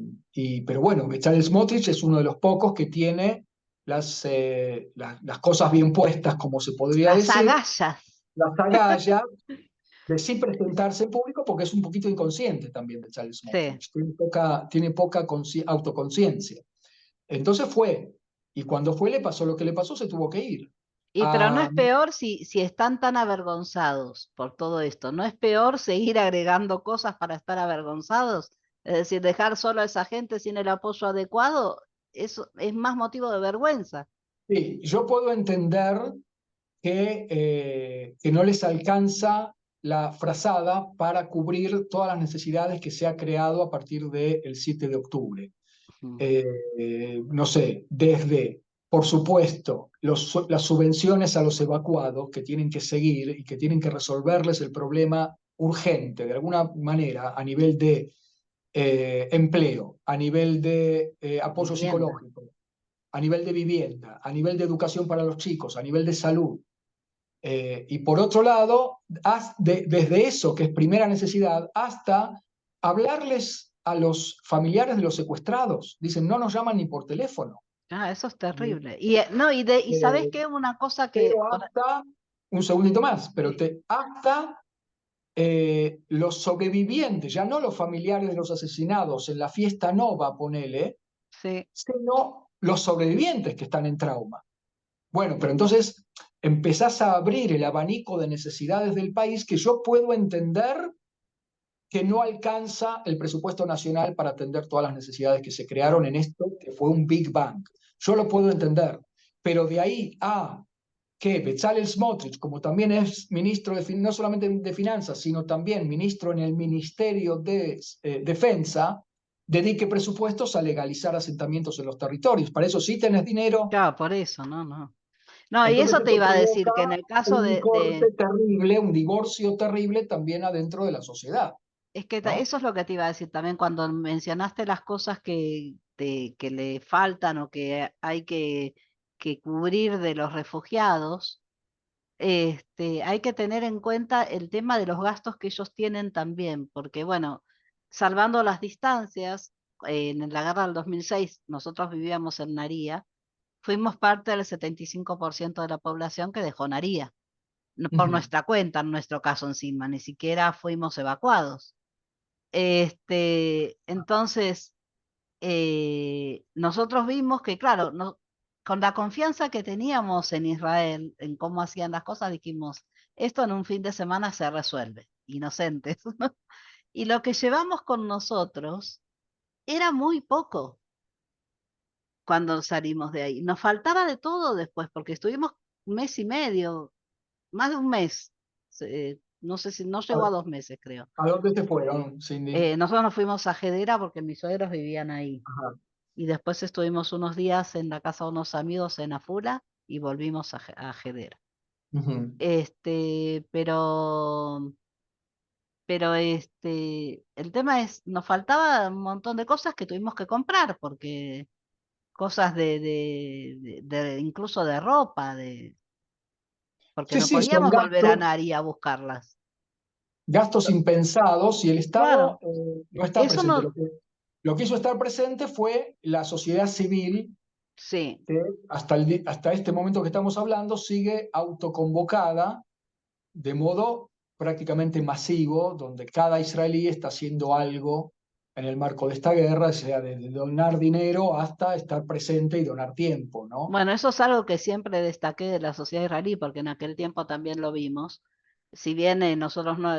pero bueno, Bezalel Smotrich es uno de los pocos que tiene las cosas bien puestas, como se podría las decir, agallas. las agallas de sí presentarse en público porque es un poquito inconsciente también Bezalel Sí. Smotrich, tiene poca autoconciencia. Entonces fue, y cuando fue le pasó lo que le pasó, se tuvo que ir. Y pero no Ah, es peor si están tan avergonzados por todo esto, ¿no es peor seguir agregando cosas para estar avergonzados? Es decir, dejar solo a esa gente sin el apoyo adecuado, eso es más motivo de vergüenza. sí, yo puedo entender que no les alcanza la frazada para cubrir todas las necesidades que se ha creado a partir del 7 de octubre. Ujú. No sé, desde, por supuesto, las subvenciones a los evacuados que tienen que seguir y que tienen que resolverles el problema urgente, de alguna manera, a nivel de empleo, a nivel de apoyo Vivienda. psicológico, a nivel de vivienda, a nivel de educación para los chicos, a nivel de salud. Y por otro lado, desde eso, que es primera necesidad, hasta hablarles a los familiares de los secuestrados. Dicen, no nos llaman ni por teléfono. Ah, eso es Eh, terrible. Y no, y ¿sabes eh, qué? Una cosa que pero hasta, un segundito más, pero sí, hasta los sobrevivientes, ya no los familiares de los asesinados en la fiesta Nova, ponele, sí. sino los sobrevivientes que están en trauma. Bueno, pero entonces empezás a abrir el abanico de necesidades del país que yo puedo entender que no alcanza el presupuesto nacional para atender todas las necesidades que se crearon en esto, que fue un Big Bang. Yo lo puedo entender, pero de ahí a que Bezalel Smotrich, como también es ministro no solamente de Finanzas, sino también ministro en el Ministerio de Defensa, dedique presupuestos a legalizar asentamientos en los territorios. Para eso sí tenés dinero. Claro, por eso, no, no. No, y Entonces eso te esto iba a decir, provoca que en el caso un de corte terrible, un divorcio terrible también adentro de la sociedad, es que ¿no? eso es lo que te iba a decir también cuando mencionaste las cosas que le faltan o que hay que cubrir de los refugiados. Hay que tener en cuenta el tema de los gastos que ellos tienen también, porque bueno, salvando las distancias, en la guerra del 2006 nosotros vivíamos en Naría, fuimos parte del 75% de la población que dejó Naría, por Ujú. nuestra cuenta, en nuestro caso encima, ni siquiera fuimos evacuados. Entonces, nosotros vimos que, claro, con la confianza que teníamos en Israel, en cómo hacían las cosas, dijimos, esto en un fin de semana se resuelve, inocentes, ¿no? Y lo que llevamos con nosotros era muy poco cuando salimos de ahí. Nos faltaba de todo después, porque estuvimos un mes y medio, más de un mes. No sé si no ¿A, llegó a 2 meses, creo. a dónde se fueron, Cindy? Nosotros nos fuimos a Jedera porque mis suegros vivían ahí. Ajá. Y después estuvimos unos días en la casa de unos amigos en Afula y volvimos a Jedera. Ujú. Pero el tema es, nos faltaba un montón de cosas que tuvimos que comprar, porque cosas incluso de ropa, porque Sí, no sí, son podíamos volver a Nari a buscarlas. gastos impensados y el Estado Claro, no está eso presente. no, Lo que hizo estar presente fue la sociedad civil Sí. que hasta este momento que estamos hablando sigue autoconvocada de modo prácticamente masivo, donde cada israelí está haciendo algo en el marco de esta guerra, sea de donar dinero hasta estar presente y donar tiempo, ¿no? Bueno, eso es algo que siempre destaqué de la sociedad israelí, porque en aquel tiempo también lo vimos. Si bien nosotros no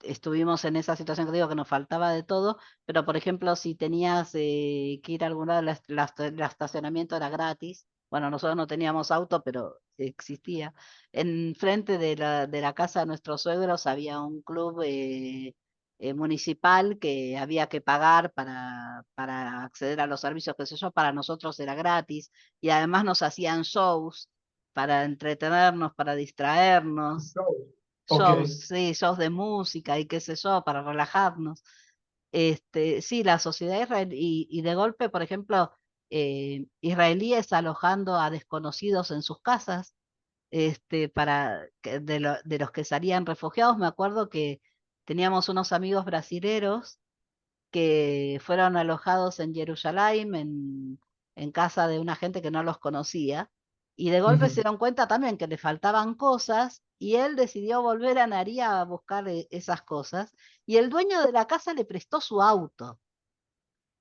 estuvimos en esa situación que digo que nos faltaba de todo, pero por ejemplo, si tenías que ir a alguna de el estacionamiento era gratis. Bueno, nosotros no teníamos auto, pero existía. En frente de la casa de nuestros suegros había un club municipal que había que pagar para acceder a los servicios, qué sé yo, para nosotros era gratis y además nos hacían shows para entretenernos, para distraernos, Ok, shows, sí, shows de música y qué sé yo, para relajarnos. Sí, la sociedad israelí, y de golpe, por ejemplo, israelíes alojando a desconocidos en sus casas, de los que salían refugiados, me acuerdo que teníamos unos amigos brasileros que fueron alojados en Jerusalén, en casa de una gente que no los conocía, y de golpe se ujú. dieron cuenta también que le faltaban cosas, y él decidió volver a Naría a buscar esas cosas, y el dueño de la casa le prestó su auto.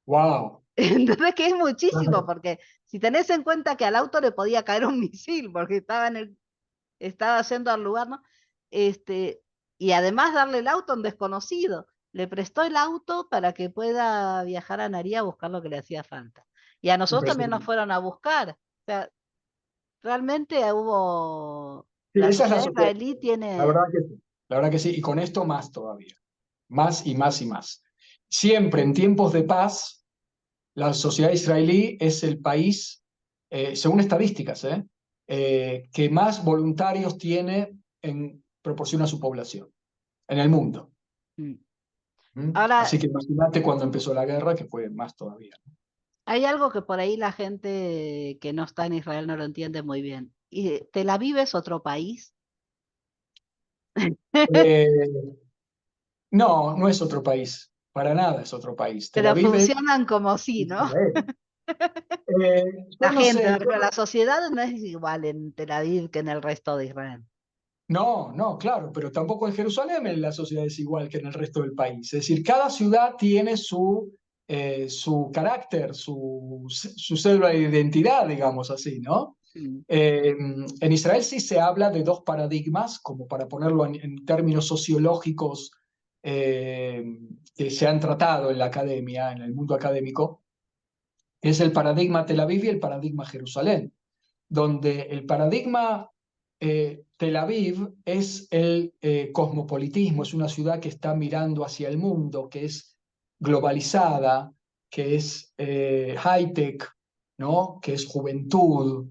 Wow. Entonces, que es muchísimo, Claro, porque si tenés en cuenta que al auto le podía caer un misil, porque estaba yendo al lugar, ¿no? Este, y además darle el auto a un desconocido. Le prestó el auto para que pueda viajar a Nariño a buscar lo que le hacía falta. Y a nosotros también nos impresionante. fueron a buscar. O sea, realmente hubo... Sí, La esa es la sociedad sociedad. israelí La tiene... verdad que sí. La verdad que sí. Y con esto más todavía. Más y más y más. Siempre en tiempos de paz, la sociedad israelí es el país, según estadísticas, que más voluntarios tiene en proporción a su población en el mundo. Mm. ¿Mm? Ahora, Así que imagínate cuando empezó la guerra, que fue más todavía. hay algo que por ahí la gente que no está en Israel no lo entiende muy bien. ¿Y Tel Aviv es otro país? Eh, no, no es otro país. Para nada es otro país. Tel Pero Aviv es funcionan como sí, ¿no? Israel. La Yo no gente, sé, pero la sociedad no es igual en Tel Aviv que en el resto de Israel. no, no, claro, pero tampoco en Jerusalén la sociedad es igual que en el resto del país. Es decir, cada ciudad tiene su carácter, su célula de identidad, digamos así, ¿no? Mm. En Israel sí se habla de dos paradigmas, como para ponerlo en términos sociológicos eh, que se han tratado en la academia, en el mundo académico, que es el paradigma Tel Aviv y el paradigma Jerusalén, donde el paradigma Tel Aviv es el cosmopolitismo, es una ciudad que está mirando hacia el mundo, que es globalizada, que es high-tech, ¿no? Que es juventud,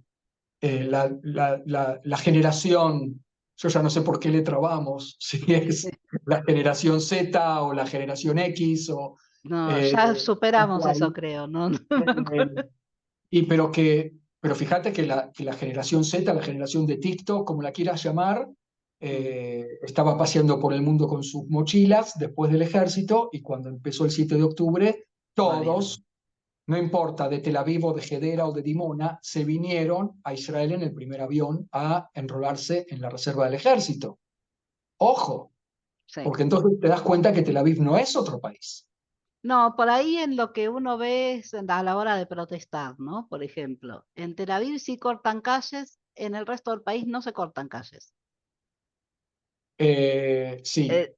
la generación, yo ya no sé por qué letra vamos, si es la generación Z o la generación X o No, eh, ya superamos eso, Y, creo, ¿no? No me eh, acuerdo. pero fíjate que la generación Z, la generación de TikTok, como la quieras llamar, Mm. estaba paseando por el mundo con sus mochilas después del ejército y cuando empezó el 7 de octubre, Volvieron. todos, no importa de Tel Aviv o de Hedera o de Dimona, se vinieron a Israel en el primer avión a enrolarse en la reserva del ejército. Ojo, Sí. porque entonces te das cuenta que Tel Aviv no es otro país. No, por ahí en lo que uno ve es a la hora de protestar, ¿no? Por ejemplo, en Tel Aviv sí cortan calles, en el resto del país no se cortan calles. Sí, Eh,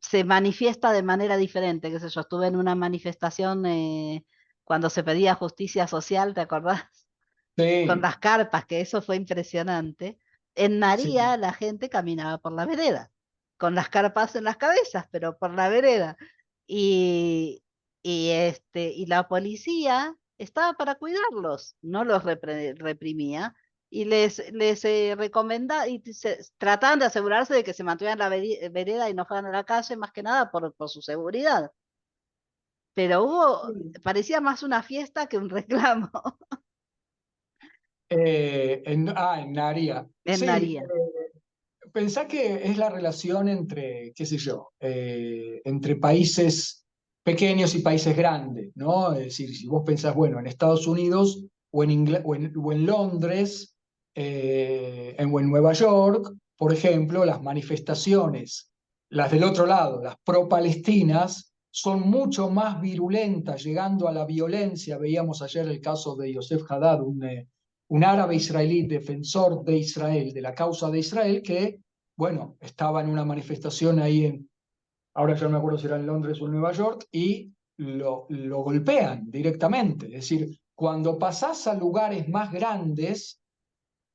Se manifiesta de manera diferente, qué sé yo, estuve en una manifestación cuando se pedía justicia social, ¿te acordás? Con sí, las carpas, que eso fue impresionante. En sí. María la gente caminaba por la vereda, con las carpas en las cabezas, pero por la vereda. Y, y la policía estaba para cuidarlos, no los reprimía. Y les recomendaba, trataban de asegurarse de que se mantuvieran en la vereda y no fueran a la calle, más que nada por su seguridad. Pero parecía más una fiesta que un reclamo En Naria. en Sí, María. pensá que es la relación entre, qué sé yo, entre países pequeños y países grandes, ¿no? Es decir, si vos pensás, bueno, en Estados Unidos o en Londres, o en Nueva York, por ejemplo, las manifestaciones, las del otro lado, las pro-palestinas, son mucho más virulentas, llegando a la violencia. Veíamos ayer el caso de Youssef Haddad, un árabe israelí defensor de Israel, de la causa de Israel, que, bueno, estaba en una manifestación ahí ahora ya no me acuerdo si era en Londres o en Nueva York, y lo golpean directamente. Es decir, cuando pasás a lugares más grandes,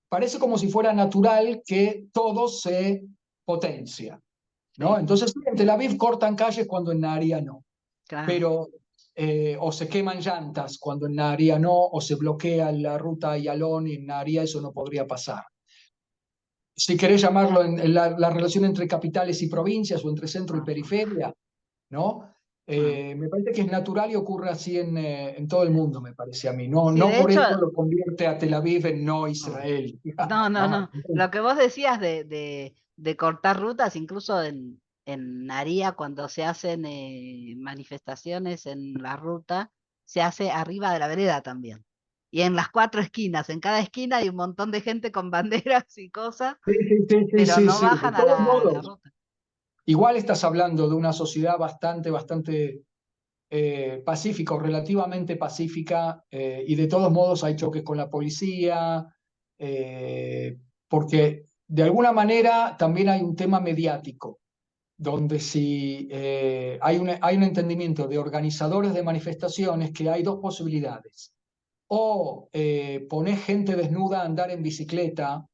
parece como si fuera natural que todo se potencia, ¿no? Sí, Entonces, en Tel Aviv cortan calles cuando en Nahariya no, claro. pero o se queman llantas cuando en Nahariya no, o se bloquea la ruta Ayalón y en Nahariya eso no podría pasar. Si querés llamarlo en la relación entre capitales y provincias o entre centro y Ajá. periferia, ¿no? Mm. Me parece que es natural y ocurre así en todo el mundo, me parece a mí. No, Sí, no de por hecho, eso lo convierte a Tel Aviv en no no, Israel, no, digamos, no, ¿no? no. Lo que vos decías de cortar rutas, incluso en Nariña, cuando se hacen manifestaciones en la ruta, se hace arriba de la vereda también. Y en las cuatro esquinas, en cada esquina hay un montón de gente con banderas y cosas, Sí, sí, sí, sí, pero sí, no sí. De bajan a todos a la modos, ruta. igual estás hablando de una sociedad bastante pacífica o relativamente pacífica, y de todos modos hay choques con la policía, porque de alguna manera también hay un tema mediático, donde si hay un entendimiento de organizadores de manifestaciones que hay dos posibilidades. O pones gente desnuda a andar en bicicleta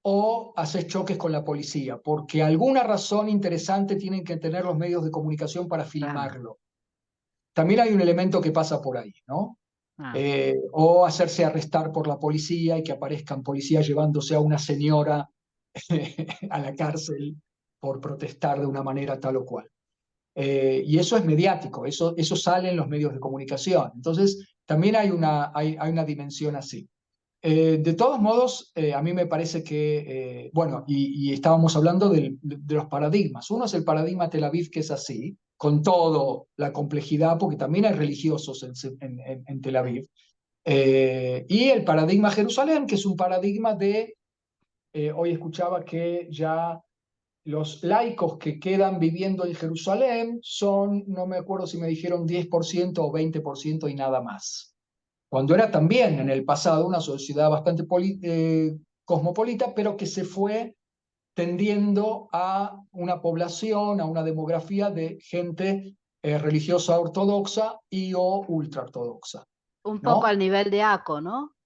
o haces choques con la policía, porque alguna razón interesante tienen que tener los medios de comunicación para Claro. filmarlo. También hay un elemento que pasa por ahí, ¿no? Ah, O hacerse arrestar por la policía y que aparezcan policías llevándose a una señora a la cárcel por protestar de una manera tal o cual. Y eso es mediático, eso sale en los medios de comunicación. Entonces, también hay una dimensión así. De todos modos, a mí me parece que, bueno, y estábamos hablando de los paradigmas. Uno es el paradigma Tel Aviv, que es así, con toda la complejidad, porque también hay religiosos en Tel Aviv. Y el paradigma Jerusalén, que es un paradigma hoy escuchaba que ya los laicos que quedan viviendo en Jerusalén son, no me acuerdo si me dijeron 10% o 20% y nada más, cuando era también en el pasado una sociedad bastante cosmopolita, pero que se fue tendiendo a una población, a una demografía de gente religiosa ortodoxa y o ultraortodoxa, un poco al ¿no? nivel de ACO, ¿no?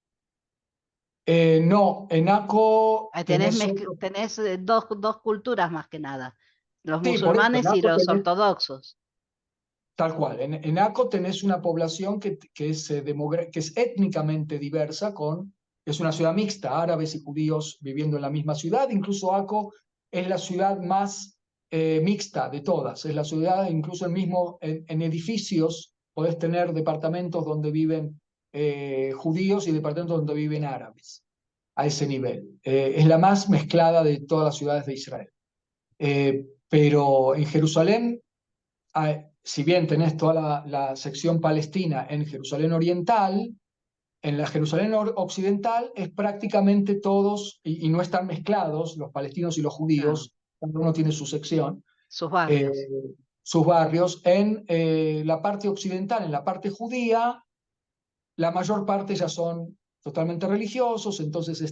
No, en ACO Ahí tenés otro, tenés dos culturas más que nada, los sí, por eso, en musulmanes y ACO los tenés, ortodoxos. tal cual, en ACO tenés una población que es étnicamente diversa, es una ciudad mixta, árabes y judíos viviendo en la misma ciudad. Incluso ACO es la ciudad más mixta de todas, es la ciudad, incluso en edificios, podés tener departamentos donde viven judíos y departamentos donde viven árabes, a ese nivel. Es la más mezclada de todas las ciudades de Israel. Pero en Jerusalén, si bien tenés toda la sección palestina en Jerusalén Oriental, en la Jerusalén Occidental es prácticamente todos, y no están mezclados los palestinos y los Claro, judíos, cada uno tiene su sección, sus eh, barrios. sus barrios. En la parte occidental, en la parte judía, la mayor parte ya son totalmente religiosos, entonces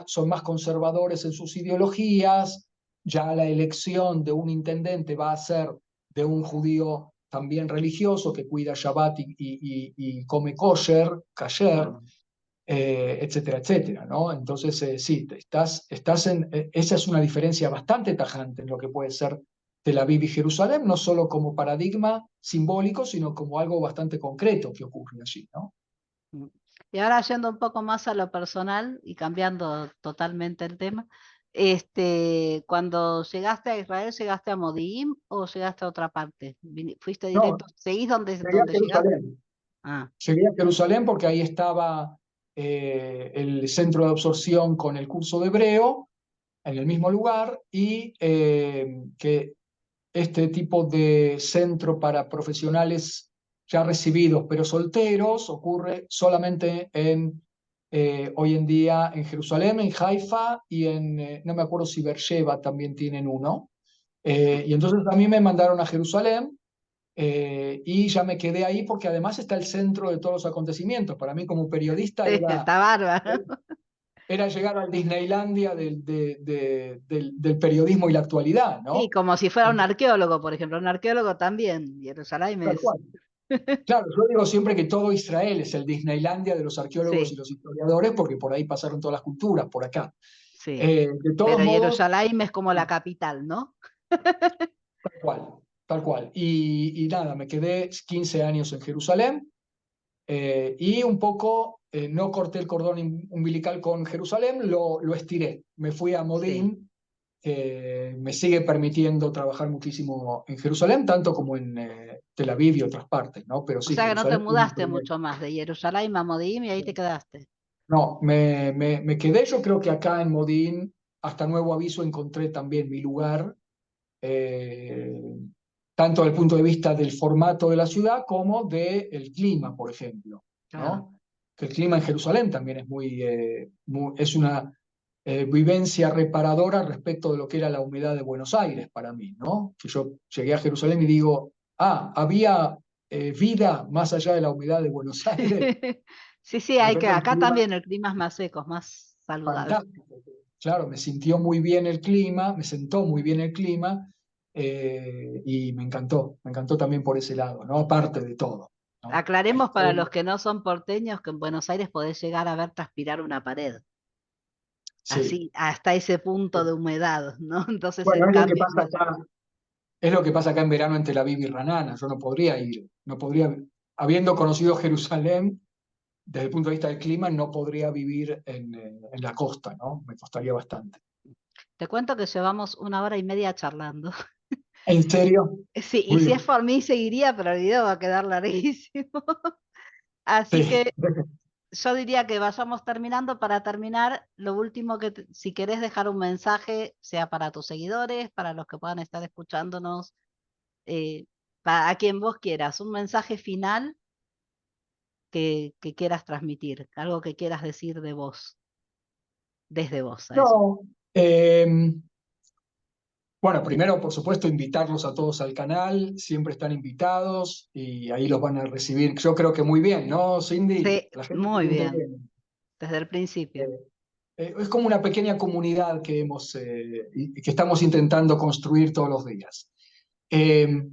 son más conservadores en sus ideologías. Ya la elección de un intendente va a ser de un judío también religioso que cuida Shabbat y come kasher, Mm. etcétera, etcétera, ¿no? Entonces, sí, esa es una diferencia bastante tajante en lo que puede ser Tel Aviv y Jerusalén, no solo como paradigma simbólico, sino como algo bastante concreto que ocurre allí, ¿no? Mm. Y ahora yendo un poco más a lo personal y cambiando totalmente el tema, cuando llegaste a Israel, ¿llegaste a Modi'in o llegaste a otra parte? ¿Fuiste No, directo? ¿Seguís donde, llegué a donde llegaste? Jerusalén. Ah, Llegué a Jerusalén porque ahí estaba el centro de absorción con el curso de hebreo, en el mismo lugar, y que este tipo de centro para profesionales ya recibidos pero solteros, ocurre solamente hoy en día en Jerusalén, en Haifa y no me acuerdo si Beersheba también tienen uno. Y entonces a mí me mandaron a Jerusalén y ya me quedé ahí porque además está el centro de todos los acontecimientos. Para mí como periodista Sí, está bárbaro. era llegar al Disneylandia del periodismo y la actualidad, Sí, ¿no? como si fuera un arqueólogo, por ejemplo. Un arqueólogo también. Jerusalén Tal es. cual. Claro, yo digo siempre que todo Israel es el Disneylandia de los arqueólogos y Sí, los historiadores, porque por ahí pasaron todas las culturas, por acá. sí. De todos Pero modos, Jerusalén es como la capital, ¿no? tal cual, tal cual. Y nada, me quedé 15 años en Jerusalén y un poco no corté el cordón umbilical con Jerusalén, lo estiré. Me fui a Sí. Modín, que me sigue permitiendo trabajar muchísimo en Jerusalén, tanto como en Tel Aviv y otras partes, ¿no? Pero O sí, sea que no te Jerusalén fue mi mudaste primer. mucho más de Jerusalén a Modim y ahí te quedaste. No, me quedé, yo creo que acá en Modín, hasta nuevo aviso, encontré también mi lugar, eh, tanto desde el punto de vista del formato de la ciudad como del clima, por ejemplo, Claro. ¿no? Que el clima en Jerusalén también es es una vivencia reparadora respecto de lo que era la humedad de Buenos Aires para mí, ¿no? Que yo llegué a Jerusalén y digo, había vida más allá de la humedad de Buenos Aires. Sí, sí, De hay que. repente el Acá clima también el clima es más seco, es más saludable. fantástico. Claro, me sintió muy bien el clima, me sentó muy bien el clima y me encantó también por ese lado, ¿no? Aparte de todo, ¿no? La Aclaremos para historia, los que no son porteños que en Buenos Aires podés llegar a ver transpirar una pared. sí. Así, hasta ese punto de humedad, ¿no? Entonces Bueno, el es lo que cambio es pasa más acá, grande. es lo que pasa acá en verano en Tel Aviv y Ranana. Yo no podría ir, no podría, habiendo conocido Jerusalén, desde el punto de vista del clima, no podría vivir en la costa, ¿no? Me costaría bastante. Te cuento que llevamos 1 hora y media charlando. ¿En serio? Sí, y Muy si es bien. por mí seguiría, pero el video va a quedar larguísimo. Así Sí. que yo diría que vayamos terminando. Para terminar, lo último si querés dejar un mensaje, sea para tus seguidores, para los que puedan estar escuchándonos, eh, a quien vos quieras, un mensaje final que quieras transmitir, algo que quieras decir de vos, desde vos a eso. No. Bueno, primero, por supuesto, invitarlos a todos al canal, siempre están invitados y ahí los van a recibir, yo creo que muy bien, ¿no, Cindy? Sí, La gente se muy siente bien, bien. desde el principio. Eh, es como una pequeña comunidad que estamos intentando construir todos los días. Eh,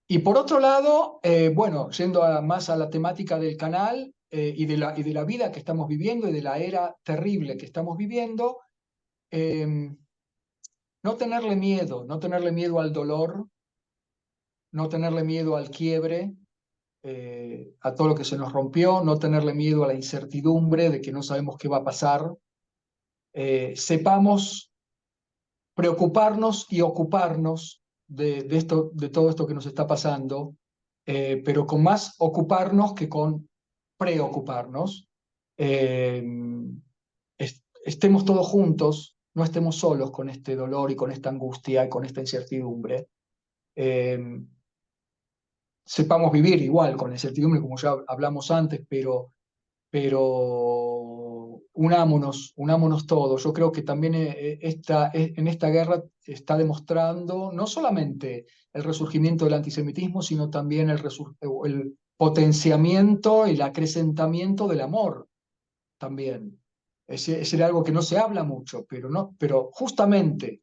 y por otro lado, bueno, yendo más a la temática del canal y de la vida que estamos viviendo y de la era terrible que estamos viviendo, eh, no tenerle miedo, no tenerle miedo al dolor, no tenerle miedo al quiebre, a todo lo que se nos rompió, no tenerle miedo a la incertidumbre de que no sabemos qué va a pasar. Sepamos preocuparnos y ocuparnos de todo esto que nos está pasando, pero con más ocuparnos que con preocuparnos. Eh, Estemos todos juntos, no estemos solos con este dolor y con esta angustia y con esta incertidumbre. Eh, Sepamos vivir igual con la incertidumbre, como ya hablamos antes, pero unámonos todos. Yo creo que también en esta guerra está demostrando no solamente el resurgimiento del antisemitismo, sino también el potenciamiento y el acrecentamiento del amor también. Es algo que no se habla mucho, pero justamente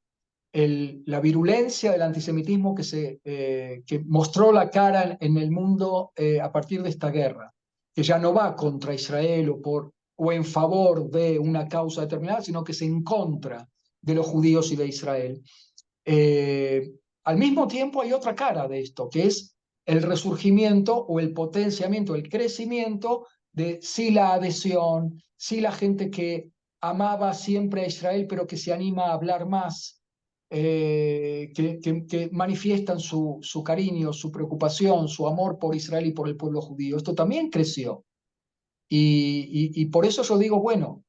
la virulencia del antisemitismo que mostró la cara en el mundo a partir de esta guerra, que ya no va contra Israel o en favor de una causa determinada, sino que es en contra de los judíos y de Israel. Eh, Al mismo tiempo hay otra cara de esto, que es el resurgimiento o el potenciamiento, el crecimiento de sí la adhesión, sí la gente que amaba siempre a Israel, pero que se anima a hablar más, que manifiestan su cariño, su preocupación, su amor por Israel y por el pueblo judío. Esto también creció. Y por eso yo digo, bueno,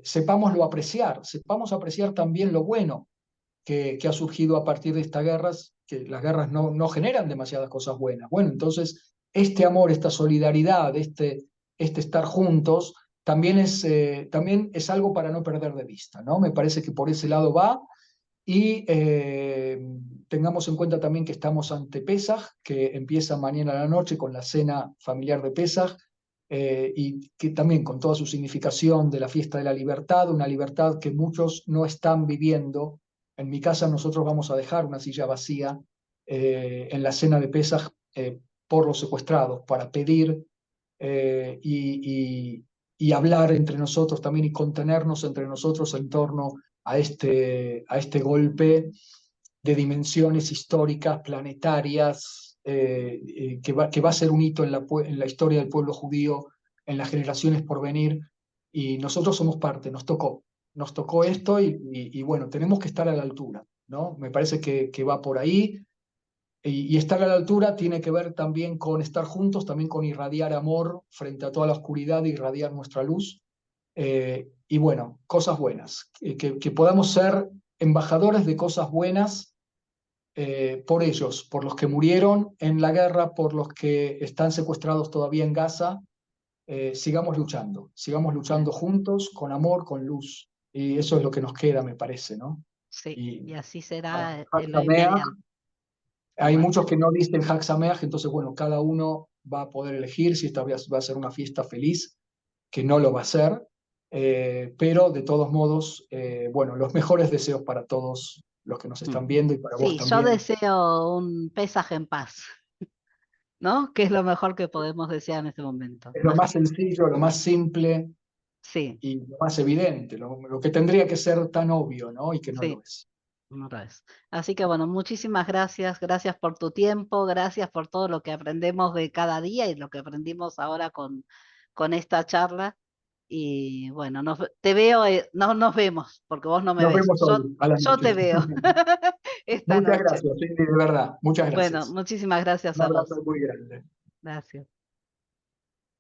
sepámoslo apreciar, sepamos apreciar también lo bueno que ha surgido a partir de estas guerras, que las guerras no generan demasiadas cosas buenas. Bueno, entonces este amor, esta solidaridad, este estar juntos, también es algo para no perder de vista, ¿no? Me parece que por ese lado va. Y tengamos en cuenta también que estamos ante Pesaj, que empieza mañana a la noche con la cena familiar de Pesaj, y que también con toda su significación de la fiesta de la libertad, una libertad que muchos no están viviendo. En mi casa nosotros vamos a dejar una silla vacía en la cena de Pesaj por los secuestrados, para pedir y hablar entre nosotros también y contenernos entre nosotros en torno a este golpe de dimensiones históricas, planetarias, que va a ser un hito en la historia del pueblo judío, en las generaciones por venir, y nosotros somos parte, nos tocó esto y bueno, tenemos que estar a la altura, ¿no? Me parece que va por ahí. Y estar a la altura tiene que ver también con estar juntos, también con irradiar amor frente a toda la oscuridad, irradiar nuestra luz. Y bueno, cosas buenas, que podamos ser embajadores de cosas buenas por ellos, por los que murieron en la guerra, por los que están secuestrados todavía en Gaza. Sigamos luchando juntos, con amor, con luz. Y eso es lo que nos queda, me parece, ¿no? Sí, Y y así bueno, será Hag en lo Sameach. inmediato. Hay Bueno, muchos que no dicen Hag Sameach, entonces bueno, cada uno va a poder elegir si esta vez va a ser una fiesta feliz, que no lo va a ser, pero de todos modos, bueno, los mejores deseos para todos los que nos mm. están viendo y para vos Sí, yo también. deseo un pesaje en paz, ¿no? Que es lo mejor que podemos desear en este momento. Es lo Más más que, sencillo, lo más simple sí, y lo más evidente, lo que tendría que ser tan obvio, ¿no? Y que no lo sí, es. no lo es. Así que bueno, muchísimas gracias, gracias por tu tiempo, gracias por todo lo que aprendemos de cada día y lo que aprendimos ahora con esta charla. Y bueno, te veo, no nos vemos, porque vos no me Nos ves. vemos hoy, a la Yo noche. te veo esta Muchas noche. gracias, Cindy, de verdad. Muchas Bueno, gracias. muchísimas gracias Un a abrazo vos. muy grande. Gracias.